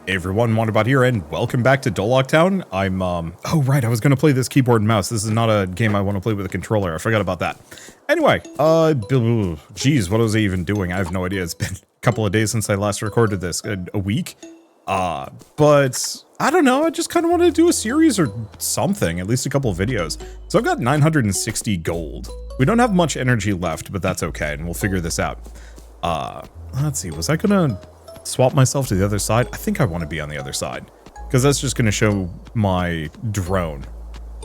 Hey everyone, Wanderbot here, and welcome back to Doloc Town. Oh right, I was gonna play this keyboard and mouse. This is not a game I want to play with a controller. I forgot about that. Anyway, geez, what was I even doing? I have no idea. It's been a couple of days since I last recorded this, a week. But I don't know, I just kind of wanted to do a series or something, at least a couple of videos. So I've got 960 gold. We don't have much energy left, but that's okay, and we'll figure this out. Let's see, was I gonna swap myself to the other side? I think I want to be on the other side, because that's just going to show my drone.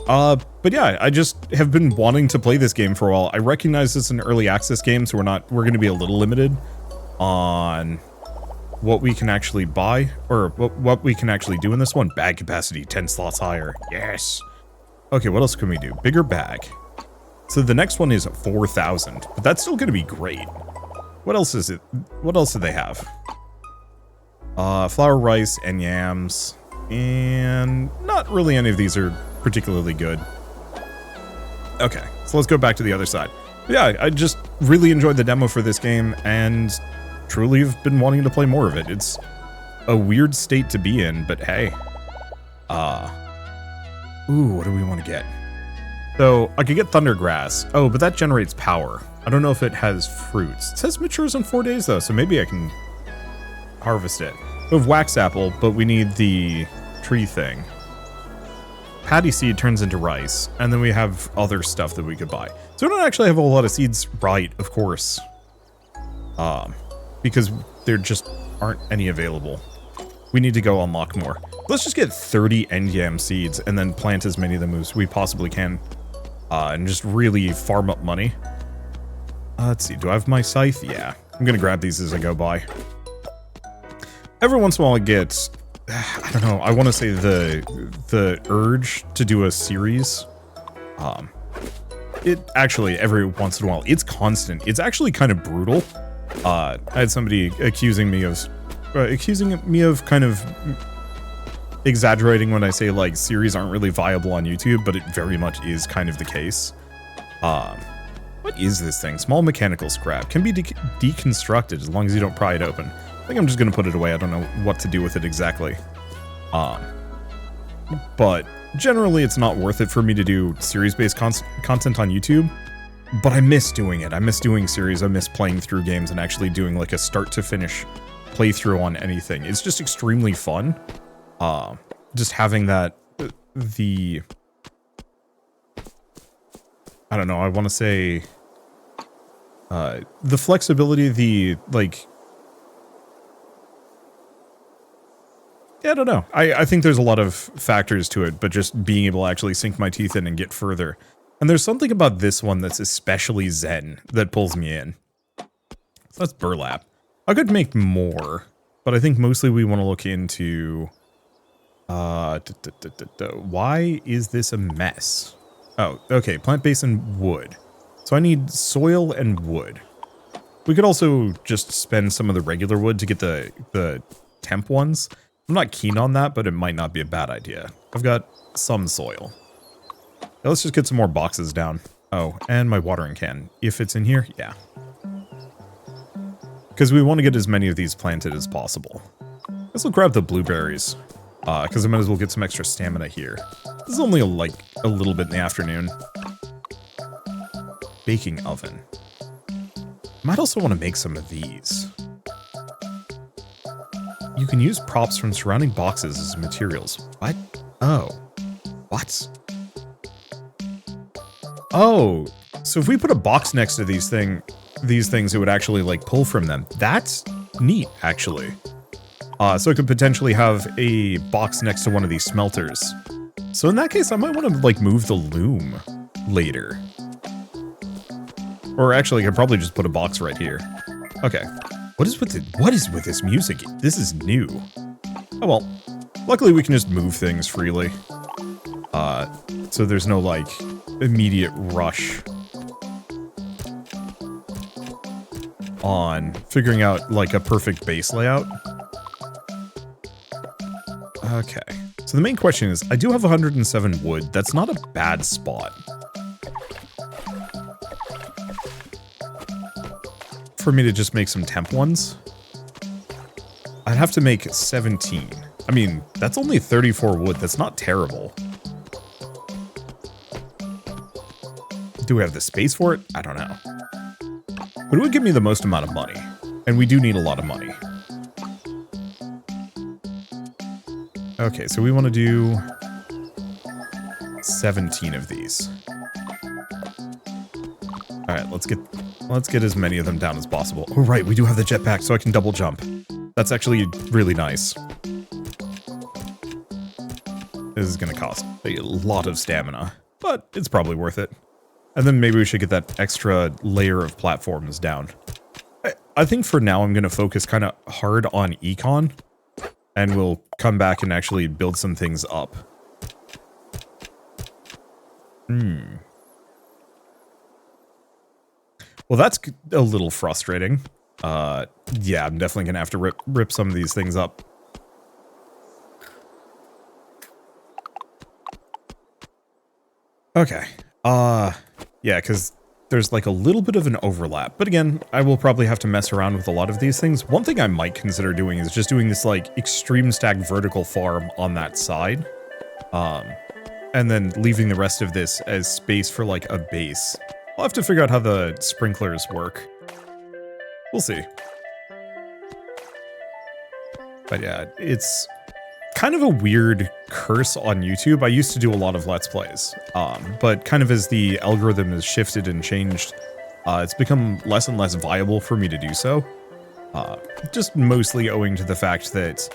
But yeah, I just have been wanting to play this game for a while. I recognize it's an early access game, so we're going to be a little limited on what we can actually buy, or what we can actually do in this one. Bag capacity, 10 slots higher. Yes. Okay, what else can we do? Bigger bag. So the next one is 4,000, but that's still going to be great. What else is it? What else do they have? Flour, rice, and yams, and not really any of these are particularly good. Okay, so let's go back to the other side. Yeah, I just really enjoyed the demo for this game, and truly have been wanting to play more of it. It's a weird state to be in, but hey. Ooh, what do we want to get? So, I could get thundergrass. Oh, but that generates power. I don't know if it has fruits. It says matures in 4 days, though, so maybe I can harvest it. We have wax apple, but we need the tree thing. Paddy seed turns into rice, and then we have other stuff that we could buy. So we don't actually have a lot of seeds, right, of course. Because there just aren't any available. We need to go unlock more. Let's just get 30 end yam seeds and then plant as many of them as we possibly can. And just really farm up money. Let's see, do I have my scythe? Yeah, I'm gonna grab these as I go by. Every once in a while I get, I don't know, I want to say the urge to do a series. It actually, every once in a while, it's constant. It's actually kind of brutal. I had somebody accusing me of kind of exaggerating when I say, like, series aren't really viable on YouTube, but it very much is kind of the case. What is this thing? Small mechanical scrap. Can be deconstructed as long as you don't pry it open. I think I'm just going to put it away. I don't know what to do with it exactly. But generally it's not worth it for me to do series-based content on YouTube. But I miss doing it. I miss doing series. I miss playing through games and actually doing like a start-to-finish playthrough on anything. It's just extremely fun. Just having that, I don't know, I want to say, the flexibility, yeah, I don't know. I think there's a lot of factors to it, but just being able to actually sink my teeth in and get further. And there's something about this one that's especially zen that pulls me in. So that's burlap. I could make more, but I think mostly we want to look into, why is this a mess? Oh, okay, plant base and wood. So I need soil and wood. We could also just spend some of the regular wood to get the temp ones. I'm not keen on that, but it might not be a bad idea. I've got some soil. Now let's just get some more boxes down. Oh, and my watering can. If it's in here, yeah. Because we want to get as many of these planted as possible. Let's grab the blueberries. Because I might as well get some extra stamina here. This is only like a little bit in the afternoon. Baking oven. Might also want to make some of these. You can use props from surrounding boxes as materials. What? Oh. What? Oh. So if we put a box next to these things, it would actually like pull from them. That's neat, actually. So I could potentially have a box next to one of these smelters. So in that case, I might want to like move the loom later. Or actually, I could probably just put a box right here. Okay. What is with this music? This is new. Oh well. Luckily we can just move things freely. So there's no like immediate rush on figuring out like a perfect base layout. Okay. So the main question is, I do have 107 wood. That's not a bad spot for me to just make some temp ones. I'd have to make 17. I mean, that's only 34 wood. That's not terrible. Do we have the space for it? I don't know. But it would give me the most amount of money. And we do need a lot of money. Okay, so we want to do 17 of these. All right, let's get as many of them down as possible. Oh, right, we do have the jetpack, so I can double jump. That's actually really nice. This is going to cost a lot of stamina, but it's probably worth it. And then maybe we should get that extra layer of platforms down. I think for now I'm going to focus kind of hard on econ, and we'll come back and actually build some things up. Well, that's a little frustrating. Yeah, I'm definitely gonna have to rip some of these things up. Okay. Yeah, because there's like a little bit of an overlap. But again, I will probably have to mess around with a lot of these things. One thing I might consider doing is just doing this like extreme stack vertical farm on that side. And then leaving the rest of this as space for like a base. I'll have to figure out how the sprinklers work. We'll see. But yeah, it's kind of a weird curse on YouTube. I used to do a lot of Let's Plays, but kind of as the algorithm has shifted and changed, it's become less and less viable for me to do so. Just mostly owing to the fact that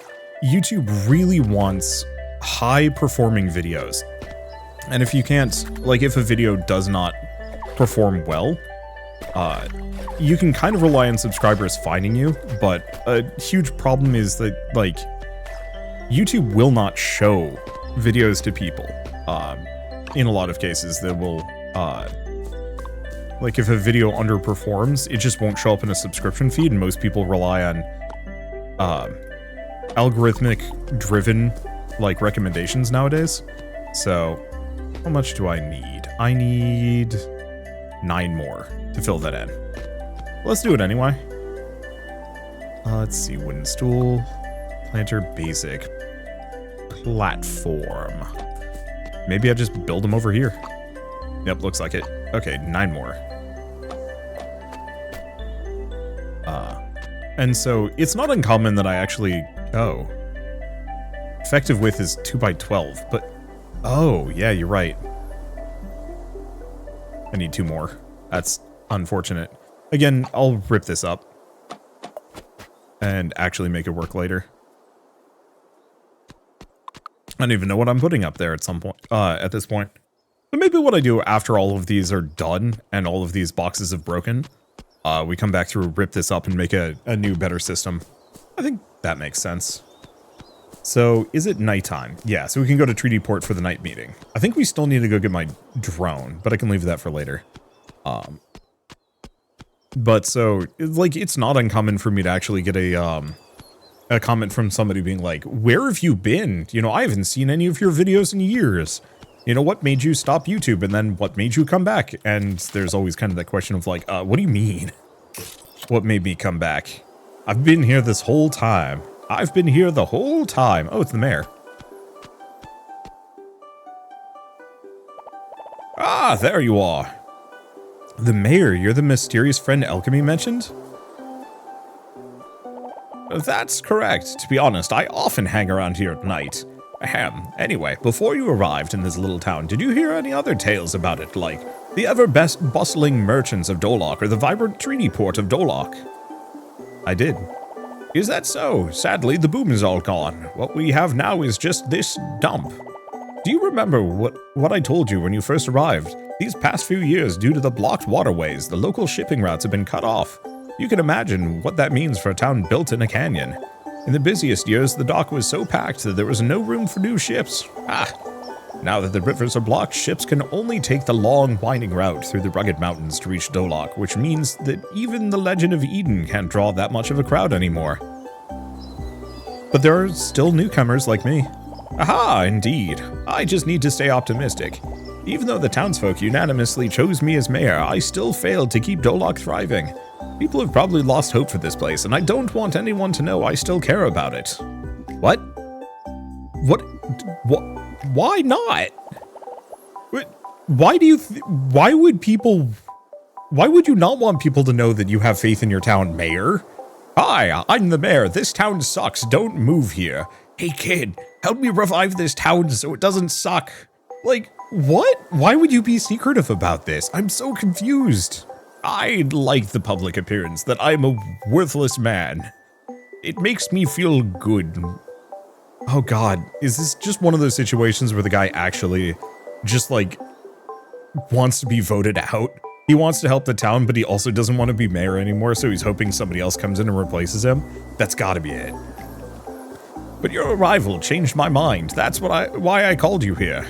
YouTube really wants high-performing videos. And if you can't, like if a video does not perform well, you can kind of rely on subscribers finding you, but a huge problem is that, like, YouTube will not show videos to people. In a lot of cases, they will, like, if a video underperforms, it just won't show up in a subscription feed, and most people rely on, algorithmic-driven, like, recommendations nowadays. So, how much do I need? I need 9 more to fill that in. Let's do it anyway. Let's see, wooden stool, planter, basic, platform. Maybe I just build them over here. Yep, looks like it. Okay, 9 more. And so it's not uncommon that I actually, effective width is 2x12, but, oh, yeah, you're right. I need 2 more. That's unfortunate. Again, I'll rip this up and actually make it work later. I don't even know what I'm putting up there at some point, at this point. But maybe what I do after all of these are done and all of these boxes have broken, we come back through, rip this up, and make a new, better system. I think that makes sense. So, is it nighttime? Yeah, so we can go to Treaty Port for the night meeting. I think we still need to go get my drone, but I can leave that for later. But so, like, it's not uncommon for me to actually get a comment from somebody being like, where have you been? You know, I haven't seen any of your videos in years. You know, what made you stop YouTube? And then what made you come back? And there's always kind of that question of like, what do you mean? What made me come back? I've been here this whole time. I've been here the whole time. Oh, it's the mayor. Ah, there you are. The mayor, you're the mysterious friend Alchemy mentioned? That's correct. To be honest, I often hang around here at night. Ahem. Anyway, before you arrived in this little town, did you hear any other tales about it, like the ever-bustling merchants of Doloc or the vibrant treaty port of Doloc? I did. Is that so? Sadly, the boom is all gone. What we have now is just this dump. Do you remember what I told you when you first arrived? These past few years, due to the blocked waterways, the local shipping routes have been cut off. You can imagine what that means for a town built in a canyon. In the busiest years, the dock was so packed that there was no room for new ships. Now that the rivers are blocked, ships can only take the long, winding route through the rugged mountains to reach Doloc, which means that even the Legend of Eden can't draw that much of a crowd anymore. But there are still newcomers like me. Aha, indeed. I just need to stay optimistic. Even though the townsfolk unanimously chose me as mayor, I still failed to keep Doloc thriving. People have probably lost hope for this place, and I don't want anyone to know I still care about it. What? What? Why not? Why would you not want people to know that you have faith in your town, Mayor? Hi, I'm the mayor. This town sucks. Don't move here. Hey, kid, help me revive this town so it doesn't suck. Like, what? Why would you be secretive about this? I'm so confused. I like the public appearance that I'm a worthless man. It makes me feel good. Oh God, is this just one of those situations where the guy actually just like wants to be voted out? He wants to help the town, but he also doesn't want to be mayor anymore, so he's hoping somebody else comes in and replaces him. That's gotta be it. But your arrival changed my mind. That's why I called you here.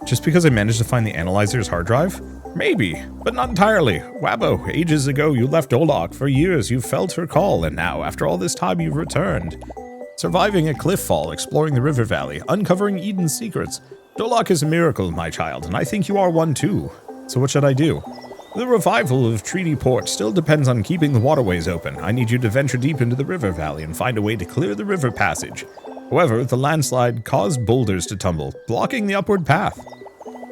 Just because I managed to find the analyzer's hard drive? Maybe, but not entirely. Wabbo, ages ago you left Doloc. For years you felt her call, and now, after all this time, you've returned. Surviving a cliff fall, exploring the river valley, uncovering Eden's secrets. Doloc is a miracle, my child, and I think you are one too. So what should I do? The revival of Treaty Port still depends on keeping the waterways open. I need you to venture deep into the river valley and find a way to clear the river passage. However, the landslide caused boulders to tumble, blocking the upward path.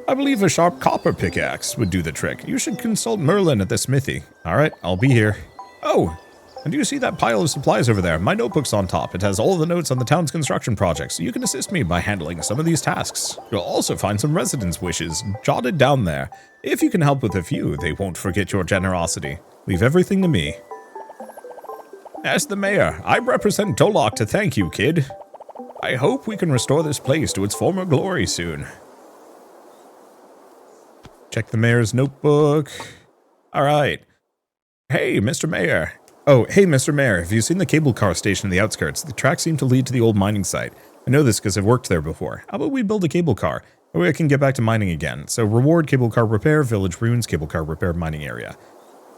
I believe a sharp copper pickaxe would do the trick. You should consult Merlin at the smithy. Alright, I'll be here. Oh, and do you see that pile of supplies over there? My notebook's on top. It has all the notes on the town's construction projects, so you can assist me by handling some of these tasks. You'll also find some residents' wishes jotted down there. If you can help with a few, they won't forget your generosity. Leave everything to me. As the mayor, I represent Doloc to thank you, kid. I hope we can restore this place to its former glory soon. Check the mayor's notebook. All right. Hey, Mr. Mayor. Oh, hey, Mr. Mayor, have you seen the cable car station in the outskirts? The tracks seem to lead to the old mining site. I know this because I've worked there before. How about we build a cable car? That way I can get back to mining again. So reward cable car repair, village ruins, cable car repair, mining area.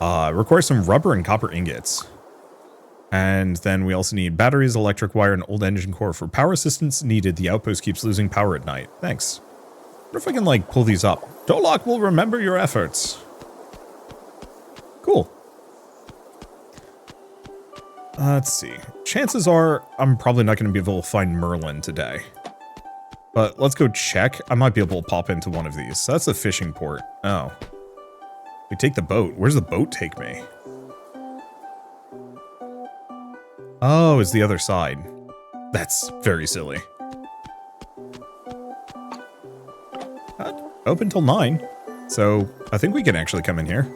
Require some rubber and copper ingots. And then we also need batteries, electric wire, and old engine core. For power assistance needed, the outpost keeps losing power at night. Thanks. What if I can, like, pull these up? Doloc will remember your efforts. Cool. Let's see. Chances are I'm probably not going to be able to find Merlin today. But let's go check. I might be able to pop into one of these. So that's the fishing port. Oh. We take the boat. Where's the boat take me? Oh, it's the other side. That's very silly. Open till 9. So I think we can actually come in here.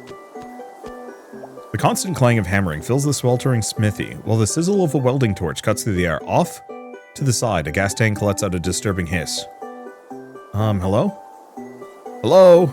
The constant clang of hammering fills the sweltering smithy, while the sizzle of a welding torch cuts through the air. Off to the side, a gas tank lets out a disturbing hiss. Hello? Hello?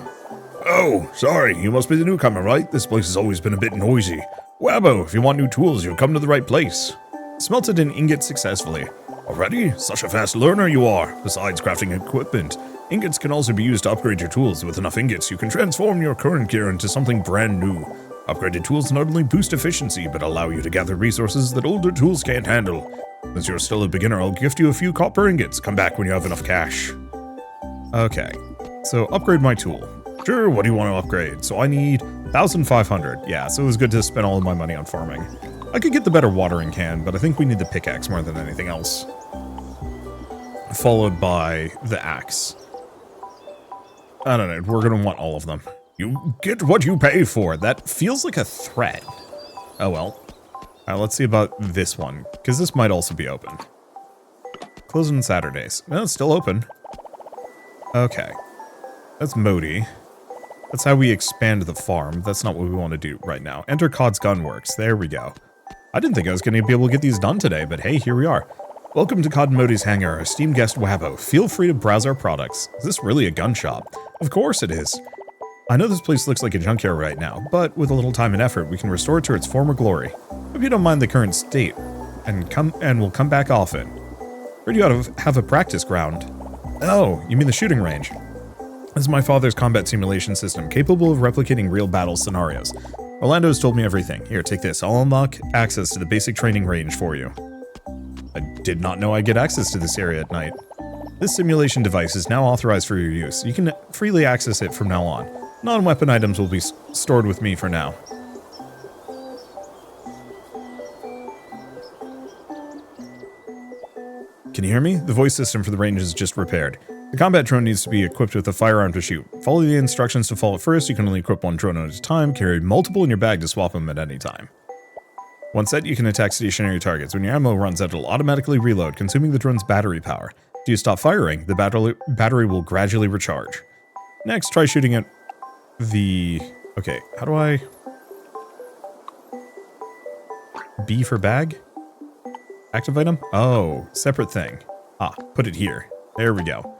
Oh, sorry, you must be the newcomer, right? This place has always been a bit noisy. Wabbo, if you want new tools, you've come to the right place. Smelted an ingot successfully. Already? Such a fast learner you are. Besides crafting equipment, ingots can also be used to upgrade your tools. With enough ingots, you can transform your current gear into something brand new. Upgraded tools not only boost efficiency, but allow you to gather resources that older tools can't handle. Since you're still a beginner, I'll gift you a few copper ingots. Come back when you have enough cash. Okay, so upgrade my tool. Sure, what do you want to upgrade? So I need 1,500. Yeah, so it was good to spend all of my money on farming. I could get the better watering can, but I think we need the pickaxe more than anything else. Followed by the axe. I don't know, we're gonna want all of them. You get what you pay for. That feels like a threat. Oh well. Alright, let's see about this one, because this might also be open. Closed on Saturdays. No, it's still open. Okay. That's Modi. That's how we expand the farm. That's not what we want to do right now. Enter Cod's Gunworks. There we go. I didn't think I was going to be able to get these done today, but hey, here we are. Welcome to Cod and Modi's hangar, esteemed guest Wabbo. Feel free to browse our products. Is this really a gun shop? Of course it is. I know this place looks like a junkyard right now, but with a little time and effort, we can restore it to its former glory. Hope you don't mind the current state, and we'll come back often. Heard you ought to have a practice ground. Oh, you mean the shooting range? This is my father's combat simulation system, capable of replicating real battle scenarios. Orlando's told me everything. Here, take this. I'll unlock access to the basic training range for you. I did not know I'd get access to this area at night. This simulation device is now authorized for your use. You can freely access it from now on. Non-weapon items will be stored with me for now. Can you hear me? The voice system for the range is just repaired. The combat drone needs to be equipped with a firearm to shoot. Follow the instructions to follow first. You can only equip one drone at a time. Carry multiple in your bag to swap them at any time. Once set, you can attack stationary targets. When your ammo runs out, it'll automatically reload, consuming the drone's battery power. If you stop firing, the battery will gradually recharge. Next, try shooting at the... Okay, how do I... B for bag? Active item? Oh, separate thing. Ah, put it here. There we go.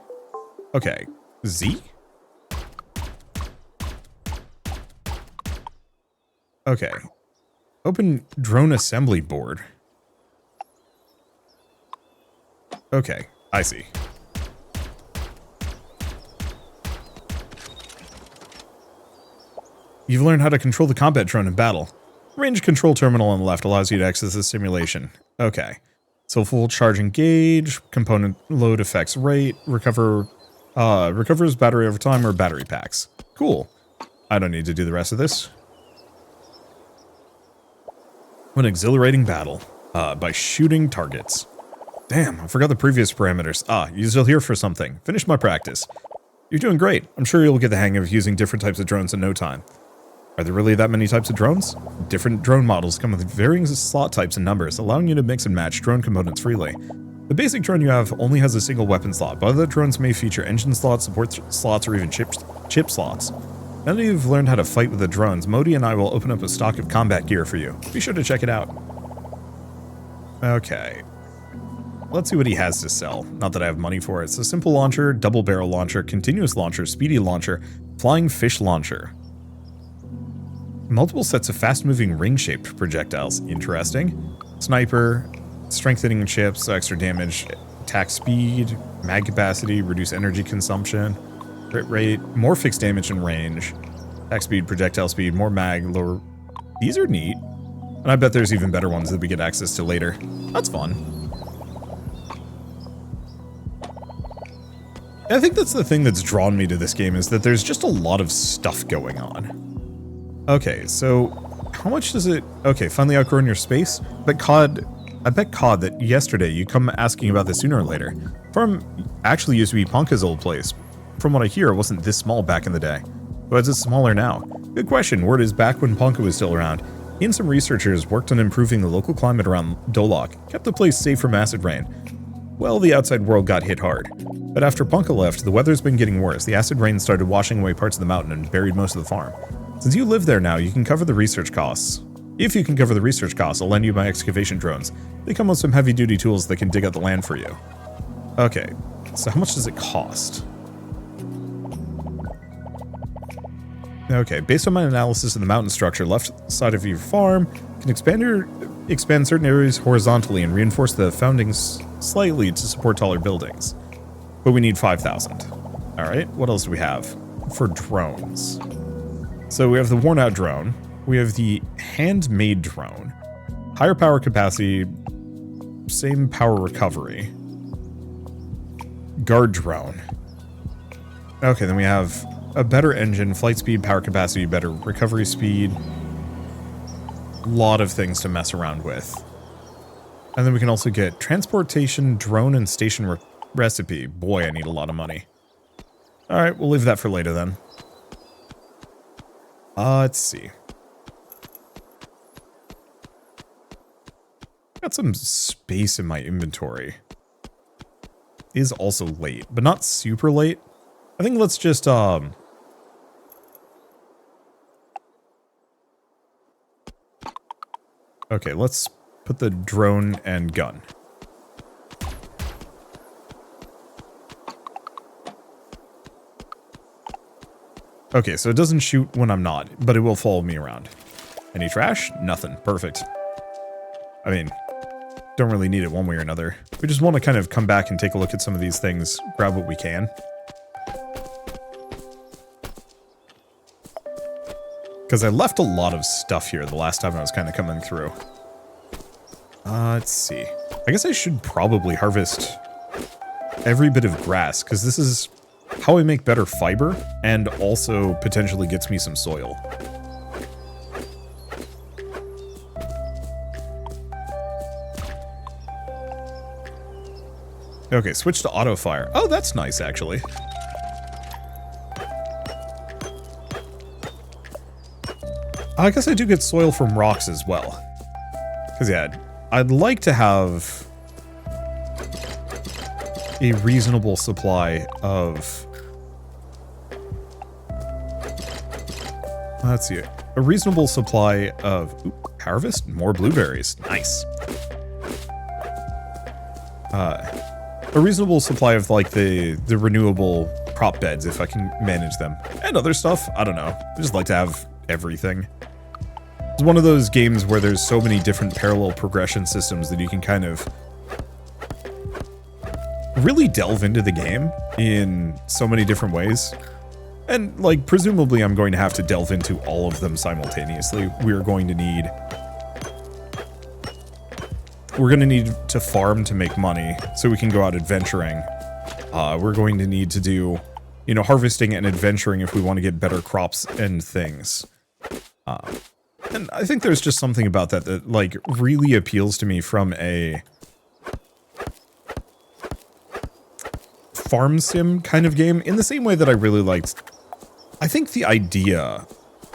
Okay, Z? Okay. Open drone assembly board. Okay, I see. You've learned how to control the combat drone in battle. Range control terminal on the left allows you to access the simulation. Okay. So full charge engage, component load effects rate, recovers battery over time, or battery packs. Cool. I don't need to do the rest of this. An exhilarating battle by shooting targets. Damn, I forgot the previous parameters. Ah, you're still here for something. Finish my practice. You're doing great. I'm sure you'll get the hang of using different types of drones in no time. Are there really that many types of drones? Different drone models come with varying slot types and numbers, allowing you to mix and match drone components freely. The basic drone you have only has a single weapon slot, but other drones may feature engine slots, support slots, or even chip slots. Now that you've learned how to fight with the drones, Modi and I will open up a stock of combat gear for you. Be sure to check it out. Okay. Let's see what he has to sell. Not that I have money for it. It's a simple launcher, double barrel launcher, continuous launcher, speedy launcher, flying fish launcher. Multiple sets of fast-moving ring-shaped projectiles. Interesting. Sniper, strengthening chips, extra damage, attack speed, mag capacity, reduce energy consumption, crit rate, more fixed damage and range, attack speed, projectile speed, more mag, lower... These are neat. And I bet there's even better ones that we get access to later. That's fun. I think that's the thing that's drawn me to this game, is that there's just a lot of stuff going on. Okay, so how much does it... Okay, finally outgrown your space? But COD... I bet COD that yesterday you come asking about this sooner or later. Farm actually used to be Ponka's old place. From what I hear, it wasn't this small back in the day. But is it smaller now? Good question. Word is back when Ponka was still around. He and some researchers worked on improving the local climate around Doloc, kept the place safe from acid rain. Well, the outside world got hit hard. But after Ponka left, the weather's been getting worse. The acid rain started washing away parts of the mountain and buried most of the farm. Since you live there now, you can cover the research costs. If you can cover the research costs, I'll lend you my excavation drones. They come with some heavy-duty tools that can dig out the land for you. Okay, so how much does it cost? Okay, based on my analysis of the mountain structure left side of your farm, you can expand certain areas horizontally and reinforce the foundings slightly to support taller buildings. But we need 5,000. Alright, what else do we have for drones? So we have the worn-out drone, we have the handmade drone, higher power capacity, same power recovery, guard drone. Okay, then we have a better engine, flight speed, power capacity, better recovery speed, a lot of things to mess around with. And then we can also get transportation, drone, and station recipe. Boy, I need a lot of money. Alright, we'll leave that for later then. Let's see. Got some space in my inventory. Is also late, but not super late. I think let's just, okay, let's put the drone and gun. Okay, so it doesn't shoot when I'm not, but it will follow me around. Any trash? Nothing. Perfect. I mean, don't really need it one way or another. We just want to kind of come back and take a look at some of these things, grab what we can. Because I left a lot of stuff here the last time I was kind of coming through. Let's see. I guess I should probably harvest every bit of grass, because this is how I make better fiber, and also potentially gets me some soil. Okay, switch to auto fire. Oh, that's nice, actually. I guess I do get soil from rocks as well. Because, yeah, I'd like to have a reasonable supply of... Let's see. A reasonable supply of... Ooh, harvest? More blueberries. Nice. A reasonable supply of, like, the renewable crop beds, if I can manage them. And other stuff. I don't know. I just like to have everything. It's one of those games where there's so many different parallel progression systems that you can kind of really delve into the game in so many different ways. And, like, presumably I'm going to have to delve into all of them simultaneously. We're going to need to farm to make money so we can go out adventuring. We're going to need to do, you know, harvesting and adventuring if we want to get better crops and things. And I think there's just something about that that, like, really appeals to me from a farm sim kind of game, in the same way that I really liked, I think, the idea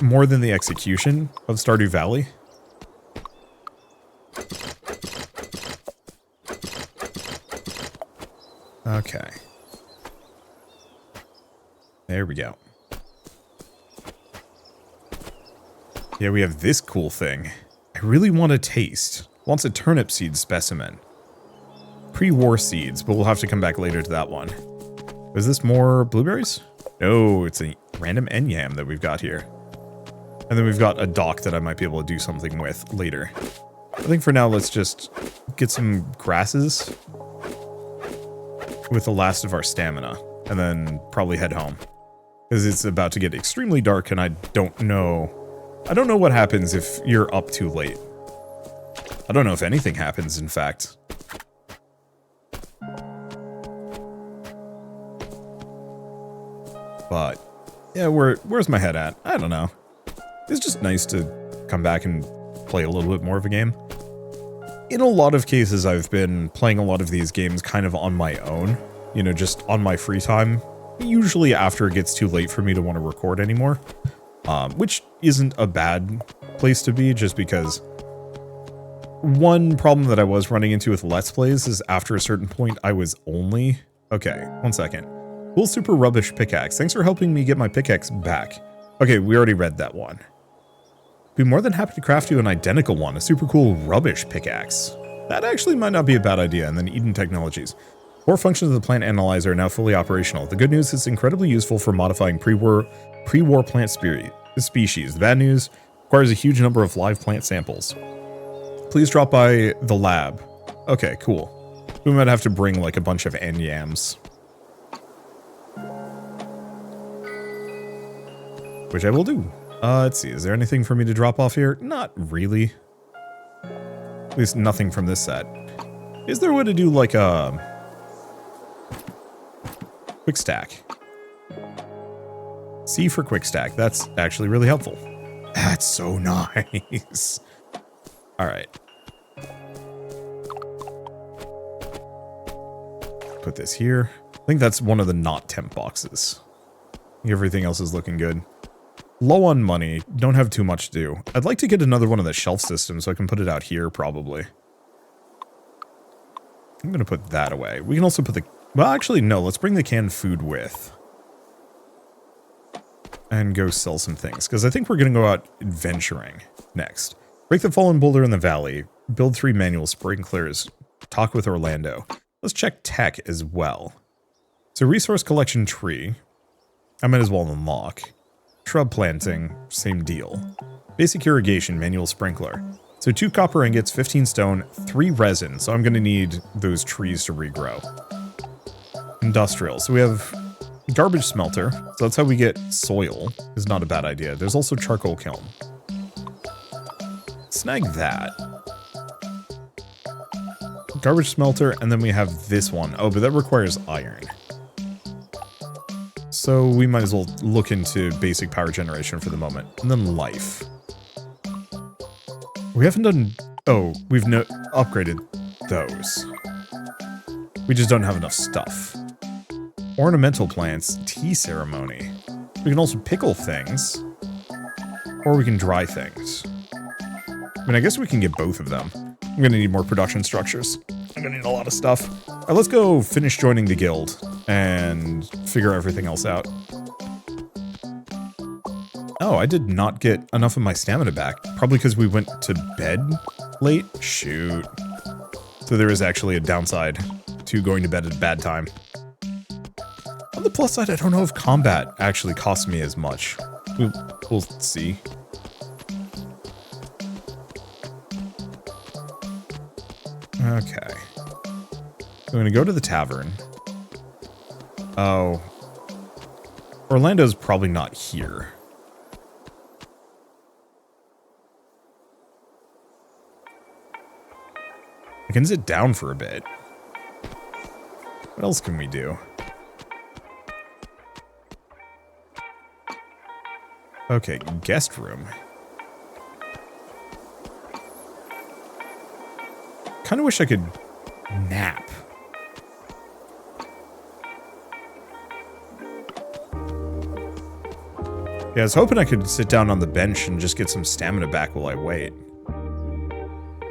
more than the execution of Stardew Valley. Okay. There we go. Yeah, we have this cool thing. I really want to taste. Wants a turnip seed specimen. Pre-war seeds, but we'll have to come back later to that one. Is this more blueberries? No, it's a random enyam that we've got here. And then we've got a dock that I might be able to do something with later. I think for now, let's just get some grasses with the last of our stamina, and then probably head home. Because it's about to get extremely dark, and I don't know what happens if you're up too late. I don't know if anything happens, in fact. But, yeah, where's my head at? I don't know. It's just nice to come back and play a little bit more of a game. In a lot of cases, I've been playing a lot of these games kind of on my own. You know, just on my free time. Usually after it gets too late for me to want to record anymore. Which isn't a bad place to be, just because one problem that I was running into with Let's Plays is after a certain point I was only... Okay, one second. Cool super rubbish pickaxe. Thanks for helping me get my pickaxe back. Okay, we already read that one. Be more than happy to craft you an identical one, a super cool rubbish pickaxe. That actually might not be a bad idea. And then Eden Technologies. Core functions of the plant analyzer are now fully operational. The good news is it's incredibly useful for modifying pre-war plant species. The bad news requires a huge number of live plant samples. Please drop by the lab. Okay, cool. We might have to bring like a bunch of enyams. Which I will do. Let's see, is there anything for me to drop off here? Not really. At least nothing from this set. Is there a way to do like a quick stack? C for quick stack. That's actually really helpful. That's so nice. All right. Put this here. I think that's one of the not temp boxes. Everything else is looking good. Low on money. Don't have too much to do. I'd like to get another one of the shelf systems so I can put it out here probably. I'm going to put that away. We can also put the... Well, actually, no. Let's bring the canned food with. And go sell some things. Because I think we're going to go out adventuring next. Break the fallen boulder in the valley. Build 3 manual sprinklers. Talk with Orlando. Let's check tech as well. So resource collection tree. I might as well unlock. Shrub planting, same deal. Basic irrigation, manual sprinkler. So 2 copper ingots, 15 stone, 3 resin. So I'm going to need those trees to regrow. Industrial. So we have garbage smelter. So that's how we get soil. Is not a bad idea. There's also charcoal kiln. Snag that. Garbage smelter, and then we have this one. Oh, but that requires iron. So we might as well look into basic power generation for the moment. And then life. We haven't done... Oh, we've upgraded those. We just don't have enough stuff. Ornamental plants, tea ceremony. We can also pickle things. Or we can dry things. I mean, I guess we can get both of them. I'm gonna need more production structures. I'm gonna need a lot of stuff. All right, let's go finish joining the guild and figure everything else out. Oh, I did not get enough of my stamina back. Probably because we went to bed late? Shoot. So there is actually a downside to going to bed at a bad time. On the plus side, I don't know if combat actually costs me as much. We'll see. Okay. I'm gonna go to the tavern. Oh. Orlando's probably not here. I can sit down for a bit. What else can we do? Okay, guest room. Kind of wish I could nap. Yeah, I was hoping I could sit down on the bench and just get some stamina back while I wait.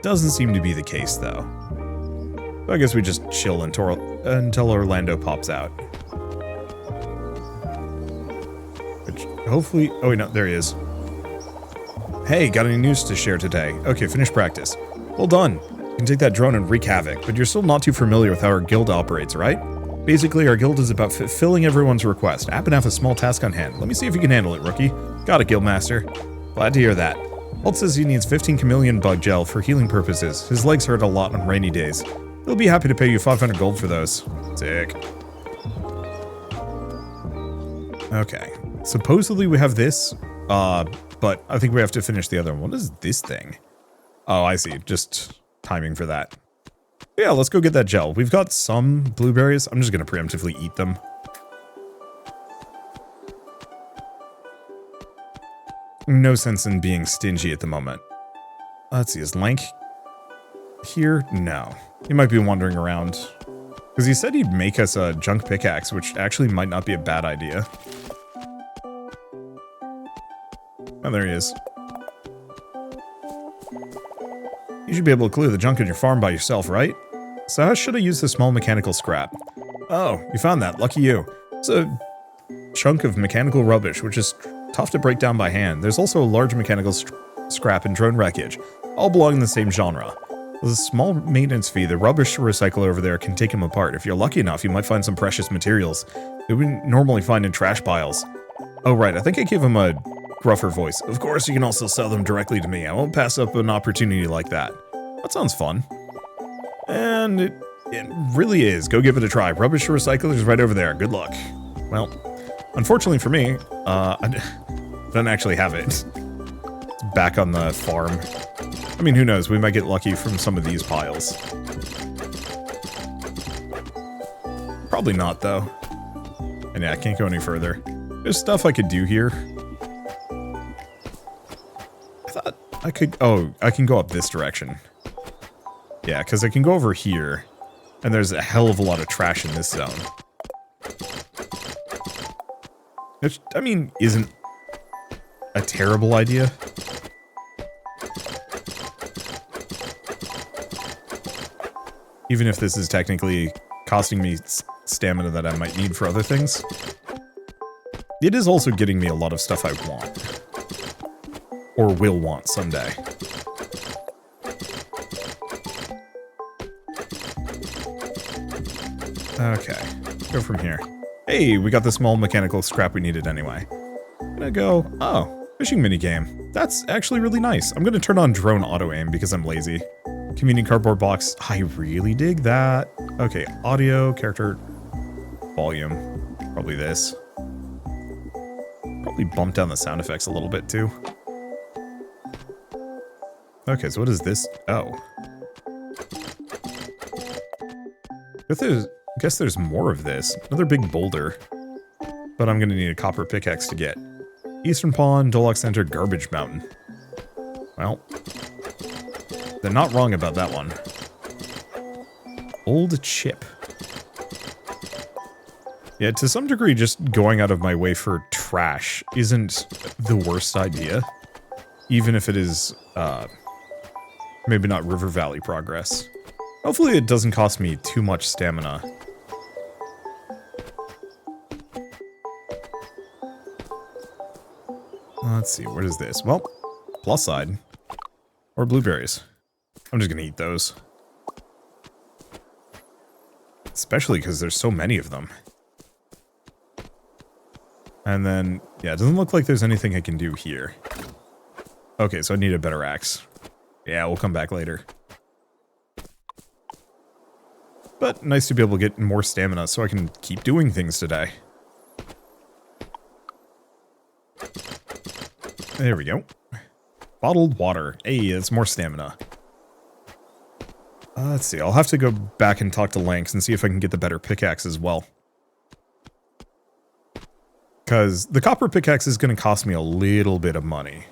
Doesn't seem to be the case, though. So I guess we just chill until Orlando pops out. Which, hopefully... Oh, wait, no, there he is. Hey, got any news to share today? Okay, finish practice. Well done. You can take that drone and wreak havoc, but you're still not too familiar with how our guild operates, right? Basically, our guild is about fulfilling everyone's request. I happen to have a small task on hand. Let me see if you can handle it, rookie. Got it, guildmaster. Glad to hear that. Holt says he needs 15 chameleon bug gel for healing purposes. His legs hurt a lot on rainy days. He'll be happy to pay you 500 gold for those. Sick. Okay. Supposedly we have this, but I think we have to finish the other one. What is this thing? Oh, I see. Just timing for that. Yeah, let's go get that gel. We've got some blueberries. I'm just going to preemptively eat them. No sense in being stingy at the moment. Let's see, is Lank here? No. He might be wandering around. Because he said he'd make us a junk pickaxe, which actually might not be a bad idea. Oh, there he is. You should be able to clear the junk in your farm by yourself, right? So how should I use the small mechanical scrap? Oh, you found that. Lucky you. It's a chunk of mechanical rubbish, which is tough to break down by hand. There's also a large mechanical scrap and drone wreckage, all belong in the same genre. With a small maintenance fee, the rubbish recycler over there can take them apart. If you're lucky enough, you might find some precious materials that we normally find in trash piles. Oh right, I think I gave him a gruffer voice. Of course, you can also sell them directly to me. I won't pass up an opportunity like that. That sounds fun. And it really is. Go give it a try. Rubbish recycler is right over there. Good luck. Well, unfortunately for me, I don't actually have it. It's back on the farm. I mean, who knows? We might get lucky from some of these piles. Probably not, though. And yeah, I can't go any further. There's stuff I could do here. I thought I could... Oh, I can go up this direction. Yeah, because I can go over here. And there's a hell of a lot of trash in this zone. Which, I mean, isn't a terrible idea. Even if this is technically costing me stamina that I might need for other things. It is also getting me a lot of stuff I want. Or will want someday. Okay, go from here. Hey, we got the small mechanical scrap we needed anyway. I'm gonna go, oh, fishing minigame. That's actually really nice. I'm gonna turn on drone auto aim because I'm lazy. Convenient cardboard box. I really dig that. Okay, audio, character, volume. Probably this. Probably bump down the sound effects a little bit too. Okay, so what is this? Oh. Guess there's more of this. Another big boulder. But I'm going to need a copper pickaxe to get. Eastern Pond, Doloc Center, Garbage Mountain. Well, they're not wrong about that one. Old chip. Yeah, to some degree, just going out of my way for trash isn't the worst idea. Even if it is, maybe not River Valley progress. Hopefully it doesn't cost me too much stamina. Let's see, what is this? Well, plus side. Or blueberries. I'm just gonna eat those. Especially because there's so many of them. And then, yeah, it doesn't look like there's anything I can do here. Okay, so I need a better axe. Yeah, we'll come back later. But nice to be able to get more stamina so I can keep doing things today. There we go. Bottled water. Hey, that's more stamina. Let's see, I'll have to go back and talk to Lanx and see if I can get the better pickaxe as well. Because the copper pickaxe is going to cost me a little bit of money.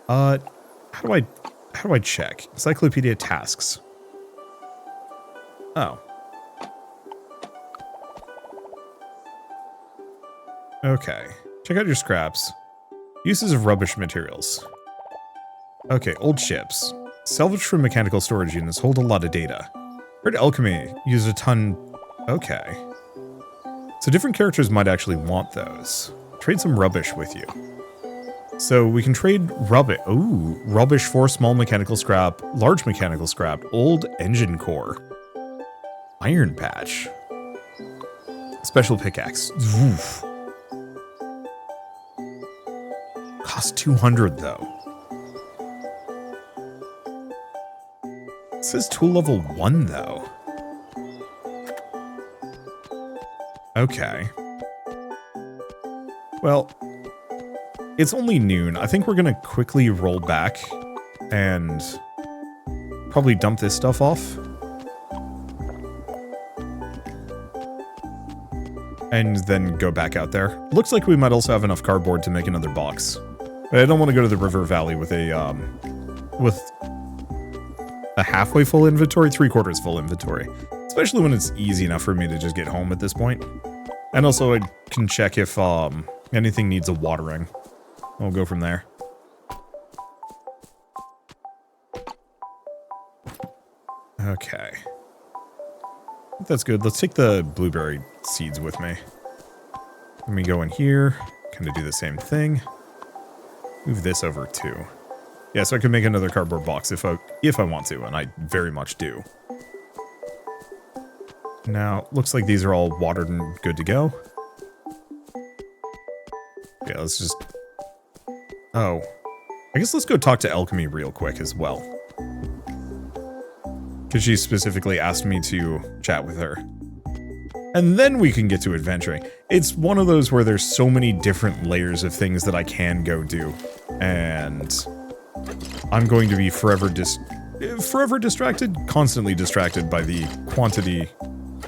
How do I check? Encyclopedia tasks. Oh. Okay. Check out your scraps. Uses of rubbish materials. Okay, old ships. Salvage from mechanical storage units hold a lot of data. Heard alchemy use a ton... Okay. So different characters might actually want those. Trade some rubbish with you. So we can trade rubbish. Ooh, rubbish for small mechanical scrap, large mechanical scrap, old engine core. Iron patch. Special pickaxe. Oof. Cost 200 though. It says tool level 1 though. Okay. Well, it's only noon. I think we're gonna quickly roll back and probably dump this stuff off. And then go back out there. Looks like we might also have enough cardboard to make another box. But I don't want to go to the River Valley with a halfway full inventory, 3/4 full inventory. Especially when it's easy enough for me to just get home at this point. And also I can check if anything needs a watering. We'll go from there. Okay. That's good. Let's take the blueberry seeds with me. Let me go in here. Kind of do the same thing. Move this over too. Yeah, so I can make another cardboard box if I want to, and I very much do. Now, looks like these are all watered and good to go. Yeah, let's just... Oh. I guess let's go talk to Alchemy real quick as well. Because she specifically asked me to chat with her. And then we can get to adventuring. It's one of those where there's so many different layers of things that I can go do. And I'm going to be forever distracted, constantly distracted by the quantity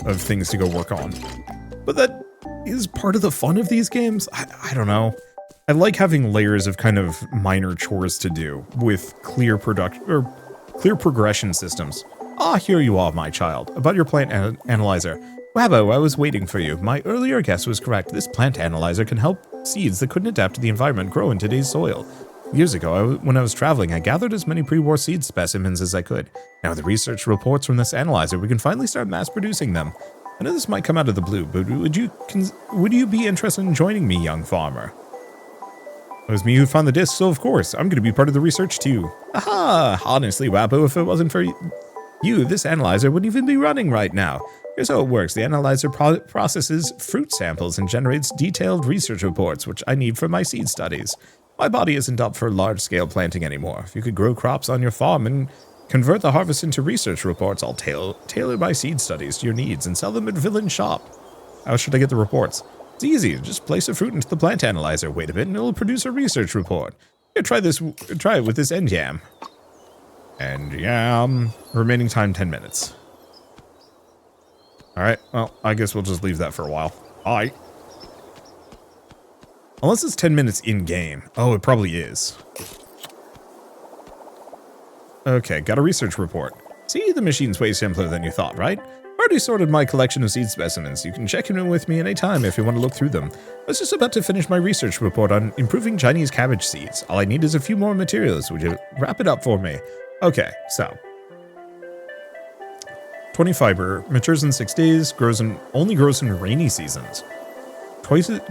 of things to go work on. But that is part of the fun of these games. I don't know. I like having layers of kind of minor chores to do with clear progression systems. Ah, here you are, my child. About your plant analyzer. Wabbo, I was waiting for you. My earlier guess was correct. This plant analyzer can help seeds that couldn't adapt to the environment grow in today's soil. Years ago, when I was traveling, I gathered as many pre-war seed specimens as I could. Now with the research reports from this analyzer, we can finally start mass-producing them. I know this might come out of the blue, but would you be interested in joining me, young farmer? It was me who found the disc, so of course, I'm going to be part of the research too. Aha! Honestly, Wabbo, if it wasn't for you, this analyzer wouldn't even be running right now. Here's how it works. The analyzer processes fruit samples and generates detailed research reports, which I need for my seed studies. My body isn't up for large-scale planting anymore. If you could grow crops on your farm and convert the harvest into research reports, I'll tailor my seed studies to your needs and sell them at Villain Shop. How should I get the reports? It's easy. Just place a fruit into the plant analyzer. Wait a bit, and it'll produce a research report. Here, try it with this end yam. And yam. Remaining time 10 minutes. Alright, well, I guess we'll just leave that for a while. Bye. Unless it's 10 minutes in-game. Oh, it probably is. Okay, got a research report. See, the machine's way simpler than you thought, right? Already sorted my collection of seed specimens. You can check in with me anytime if you want to look through them. I was just about to finish my research report on improving Chinese cabbage seeds. All I need is a few more materials. Would you wrap it up for me? Okay, so 20 fiber, matures in 6 days, only grows in rainy seasons.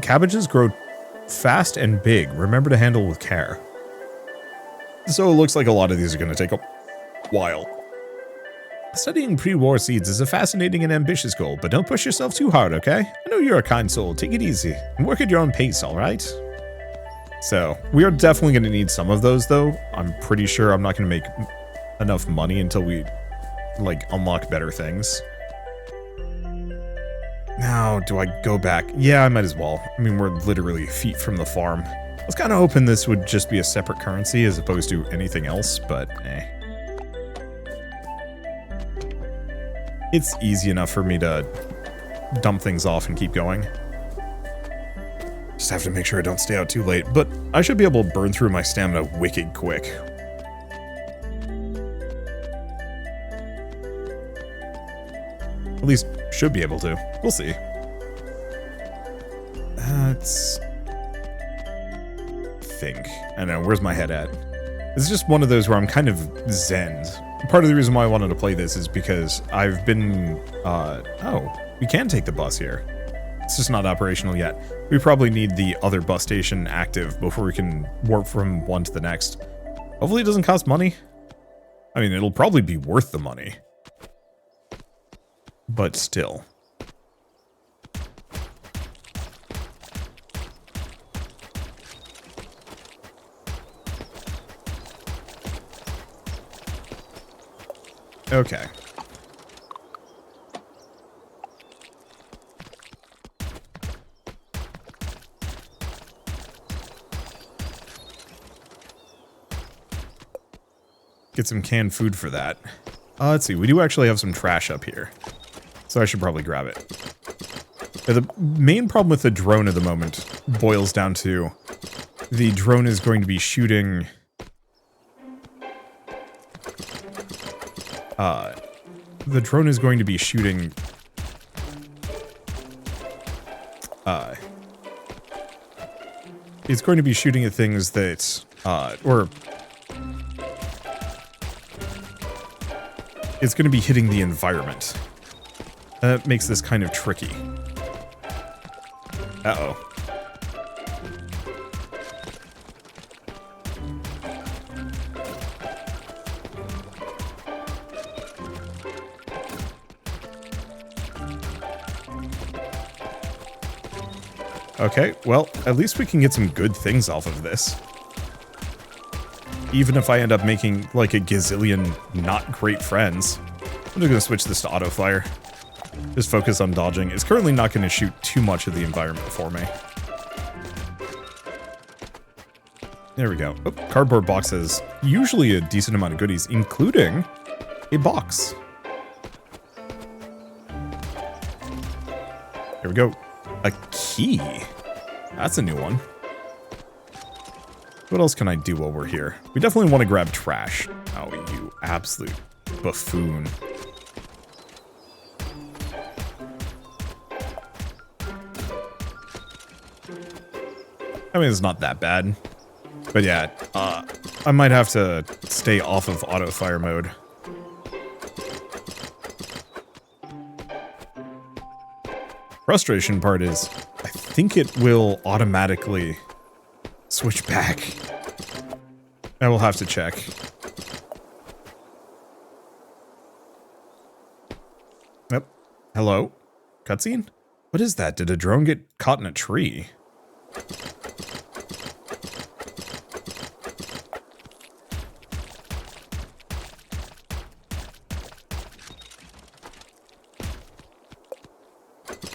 Cabbages grow fast and big. Remember to handle with care. So it looks like a lot of these are going to take a while. Studying pre-war seeds is a fascinating and ambitious goal, but don't push yourself too hard, okay? I know you're a kind soul. Take it easy and work at your own pace, all right? So we are definitely going to need some of those, though. I'm pretty sure I'm not going to make enough money until we like unlock better things. Now, do I go back? Yeah, I might as well. I mean, we're literally feet from the farm. I was kind of hoping this would just be a separate currency as opposed to anything else, but eh. It's easy enough for me to dump things off and keep going. Just have to make sure I don't stay out too late, but I should be able to burn through my stamina wicked quick. At least, should be able to. We'll see. Let's think. I don't know, where's my head at? It's just one of those where I'm kind of zen. Part of the reason why I wanted to play this is because I've been, oh, we can take the bus here. It's just not operational yet. We probably need the other bus station active before we can warp from one to the next. Hopefully it doesn't cost money. I mean, it'll probably be worth the money. But still. Okay. Get some canned food for that. Let's see, we do actually have some trash up here. So I should probably grab it. The main problem with the drone at the moment boils down to the drone is going to be shooting... the drone is going to be shooting... it's going to be shooting at things that... or... it's going to be hitting the environment. That makes this kind of tricky. Uh-oh. Okay, well, at least we can get some good things off of this. Even if I end up making, like, a gazillion not great friends. I'm just gonna switch this to auto fire. Just focus on dodging. It's currently not gonna shoot too much of the environment for me. There we go. Oh, cardboard box has usually a decent amount of goodies, including a box. Here we go. A key. That's a new one. What else can I do while we're here? We definitely want to grab trash. Oh, you absolute buffoon. I mean, it's not that bad. But yeah, I might have to stay off of auto fire mode. Frustration part is, I think it will automatically switch back. I will have to check. Yep. Hello? Cutscene? What is that? Did a drone get caught in a tree?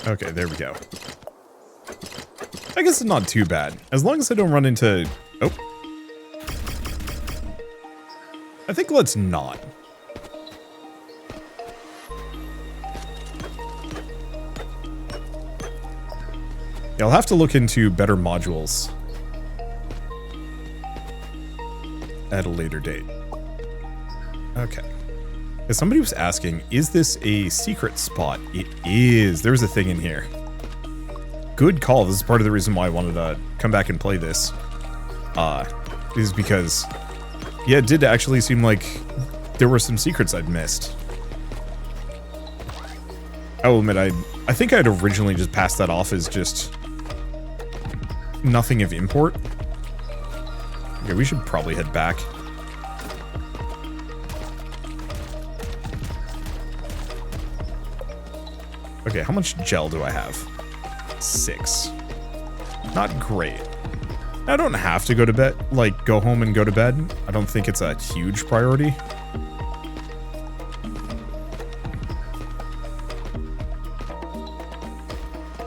Okay, there we go. I guess it's not too bad. As long as I don't run into... Oh. I think let's not. Yeah, I'll have to look into better modules at a later date. Okay. Somebody was asking, is this a secret spot? It is. There's a thing in here. Good call. This is part of the reason why I wanted to come back and play this. Is because, yeah, it did actually seem like there were some secrets I'd missed. I will admit, I think I'd originally just passed that off as just nothing of import. Okay, we should probably head back. Okay, how much gel do I have? 6. Not great. I don't have to go to bed, like, go home and go to bed. I don't think it's a huge priority.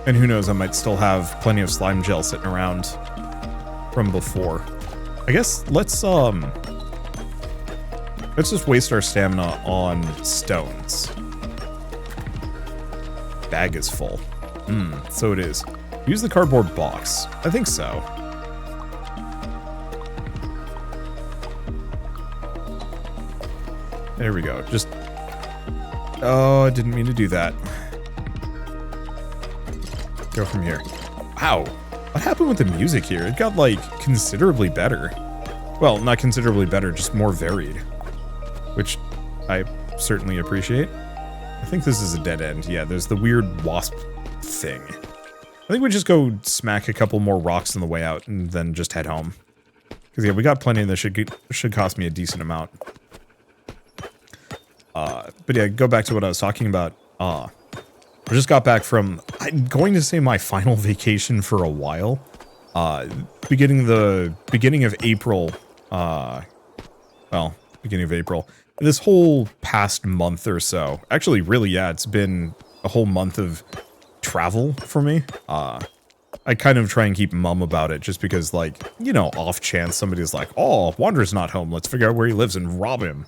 And who knows, I might still have plenty of slime gel sitting around from before. I guess let's just waste our stamina on stones. Bag is full. So it is. Use the cardboard box. I think so. There we go. Just... Oh, I didn't mean to do that. Go from here. Wow. What happened with the music here? It got, like, considerably better. Well, not considerably better, just more varied. Which I certainly appreciate. I think this is a dead end. Yeah, there's the weird wasp thing. I think we just go smack a couple more rocks on the way out and then just head home. Because, yeah, we got plenty that should cost me a decent amount. But yeah, go back to what I was talking about. I just got back from, I'm going to say my final vacation for a while. Beginning of April, beginning of April. This whole past month or so, actually really, yeah, it's been a whole month of travel for me. I kind of try and keep mum about it just because, like, you know, off chance somebody's like, oh, Wander's not home, let's figure out where he lives and rob him.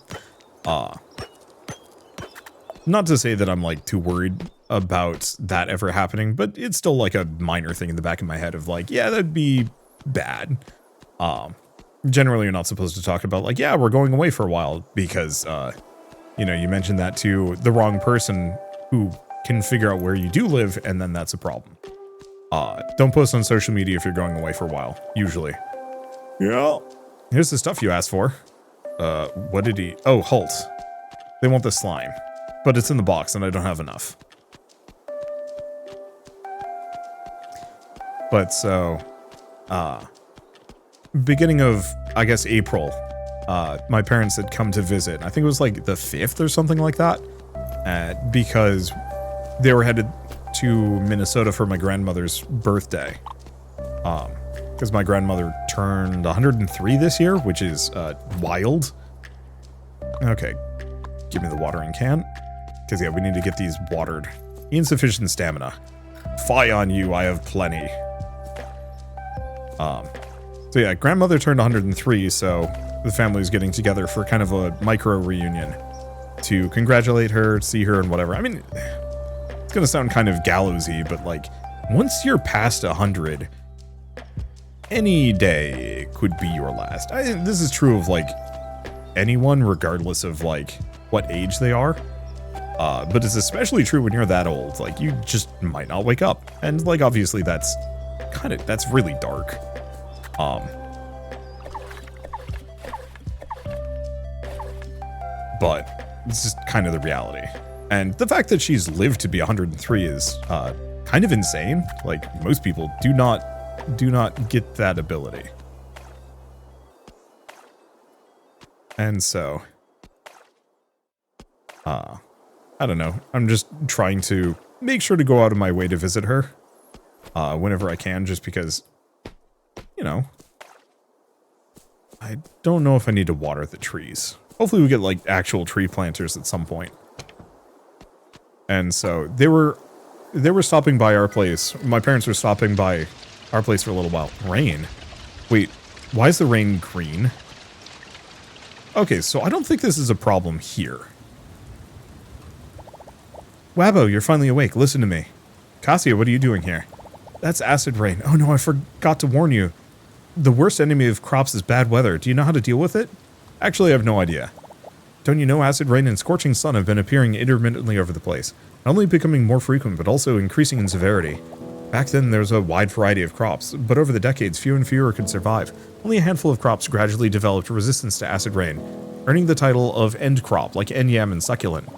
Not to say that I'm, like, too worried about that ever happening, but it's still, like, a minor thing in the back of my head of, like, yeah, that'd be bad. Generally, you're not supposed to talk about, like, yeah, we're going away for a while, because, you know, you mentioned that to the wrong person who can figure out where you do live, and then that's a problem. Don't post on social media if you're going away for a while, usually. Yeah. Here's the stuff you asked for. What did he... Oh, halt. They want the slime. But it's in the box, and I don't have enough. But so... beginning of, I guess, April, my parents had come to visit. I think it was like the 5th or something like that. Because they were headed to Minnesota for my grandmother's birthday. Because my grandmother turned 103 this year, which is wild. Okay, give me the watering can. Because, yeah, we need to get these watered. Insufficient stamina. Fie on you, I have plenty. So yeah, grandmother turned 103, so the family's getting together for kind of a micro reunion to congratulate her, see her, and whatever. I mean, it's gonna sound kind of gallowsy, but like, once you're past 100, any day could be your last. This is true of like anyone, regardless of like what age they are. But it's especially true when you're that old. Like, you just might not wake up, and like, obviously, that's really dark. But it's just kind of the reality. And the fact that she's lived to be 103 is kind of insane. Like, most people do not get that ability. And so, I don't know. I'm just trying to make sure to go out of my way to visit her whenever I can, just because, you know, I don't know if I need to water the trees. Hopefully we get, like, actual tree planters at some point. And so they were stopping by our place. My parents were stopping by our place for a little while. Rain? Wait, why is the rain green? Okay, so I don't think this is a problem here. Wabbo, you're finally awake. Listen to me. Cassia, what are you doing here? That's acid rain. Oh no, I forgot to warn you. The worst enemy of crops is bad weather. Do you know how to deal with it? Actually, I have no idea. Don't you know acid rain and scorching sun have been appearing intermittently over the place, not only becoming more frequent, but also increasing in severity. Back then, there was a wide variety of crops, but over the decades, fewer and fewer could survive. Only a handful of crops gradually developed resistance to acid rain, earning the title of end crop, like yam and succulent.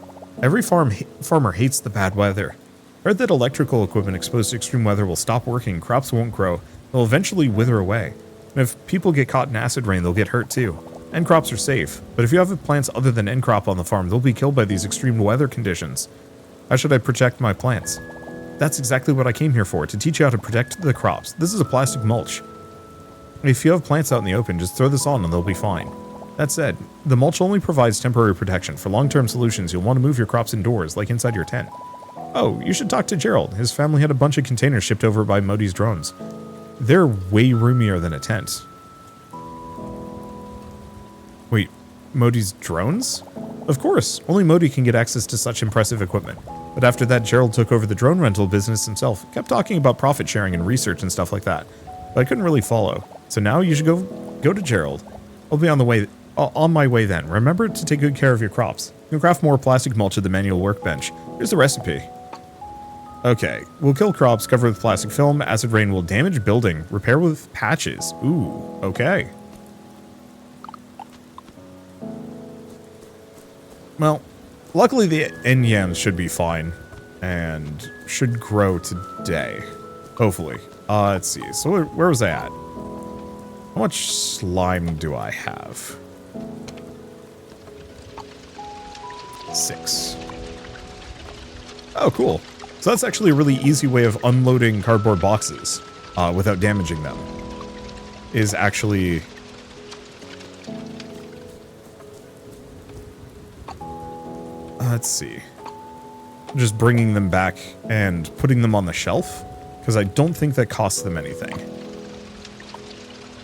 Every farmer hates the bad weather. Heard that electrical equipment exposed to extreme weather will stop working, crops won't grow, they'll eventually wither away. And if people get caught in acid rain, they'll get hurt too. End crops are safe, but if you have plants other than end crop on the farm, they'll be killed by these extreme weather conditions. How should I protect my plants? That's exactly what I came here for, to teach you how to protect the crops. This is a plastic mulch. If you have plants out in the open, just throw this on and they'll be fine. That said, the mulch only provides temporary protection. For long-term solutions, you'll want to move your crops indoors, like inside your tent. Oh, you should talk to Gerald. His family had a bunch of containers shipped over by Modi's drones. They're way roomier than a tent. Wait, Modi's drones? Of course, only Modi can get access to such impressive equipment. But after that, Gerald took over the drone rental business himself. Kept talking about profit sharing and research and stuff like that. But I couldn't really follow. So now you should go to Gerald. I'll be on my way then. Remember to take good care of your crops. You can craft more plastic mulch at the manual workbench. Here's the recipe. Okay, we'll kill crops, cover with plastic film. Acid rain will damage building. Repair with patches. Ooh, okay. Well, luckily the yams should be fine and should grow today. Hopefully. Let's see. So where was I at? How much slime do I have? 6. Oh, cool. So that's actually a really easy way of unloading cardboard boxes without damaging them. Is actually... let's see. Just bringing them back and putting them on the shelf, because I don't think that costs them anything.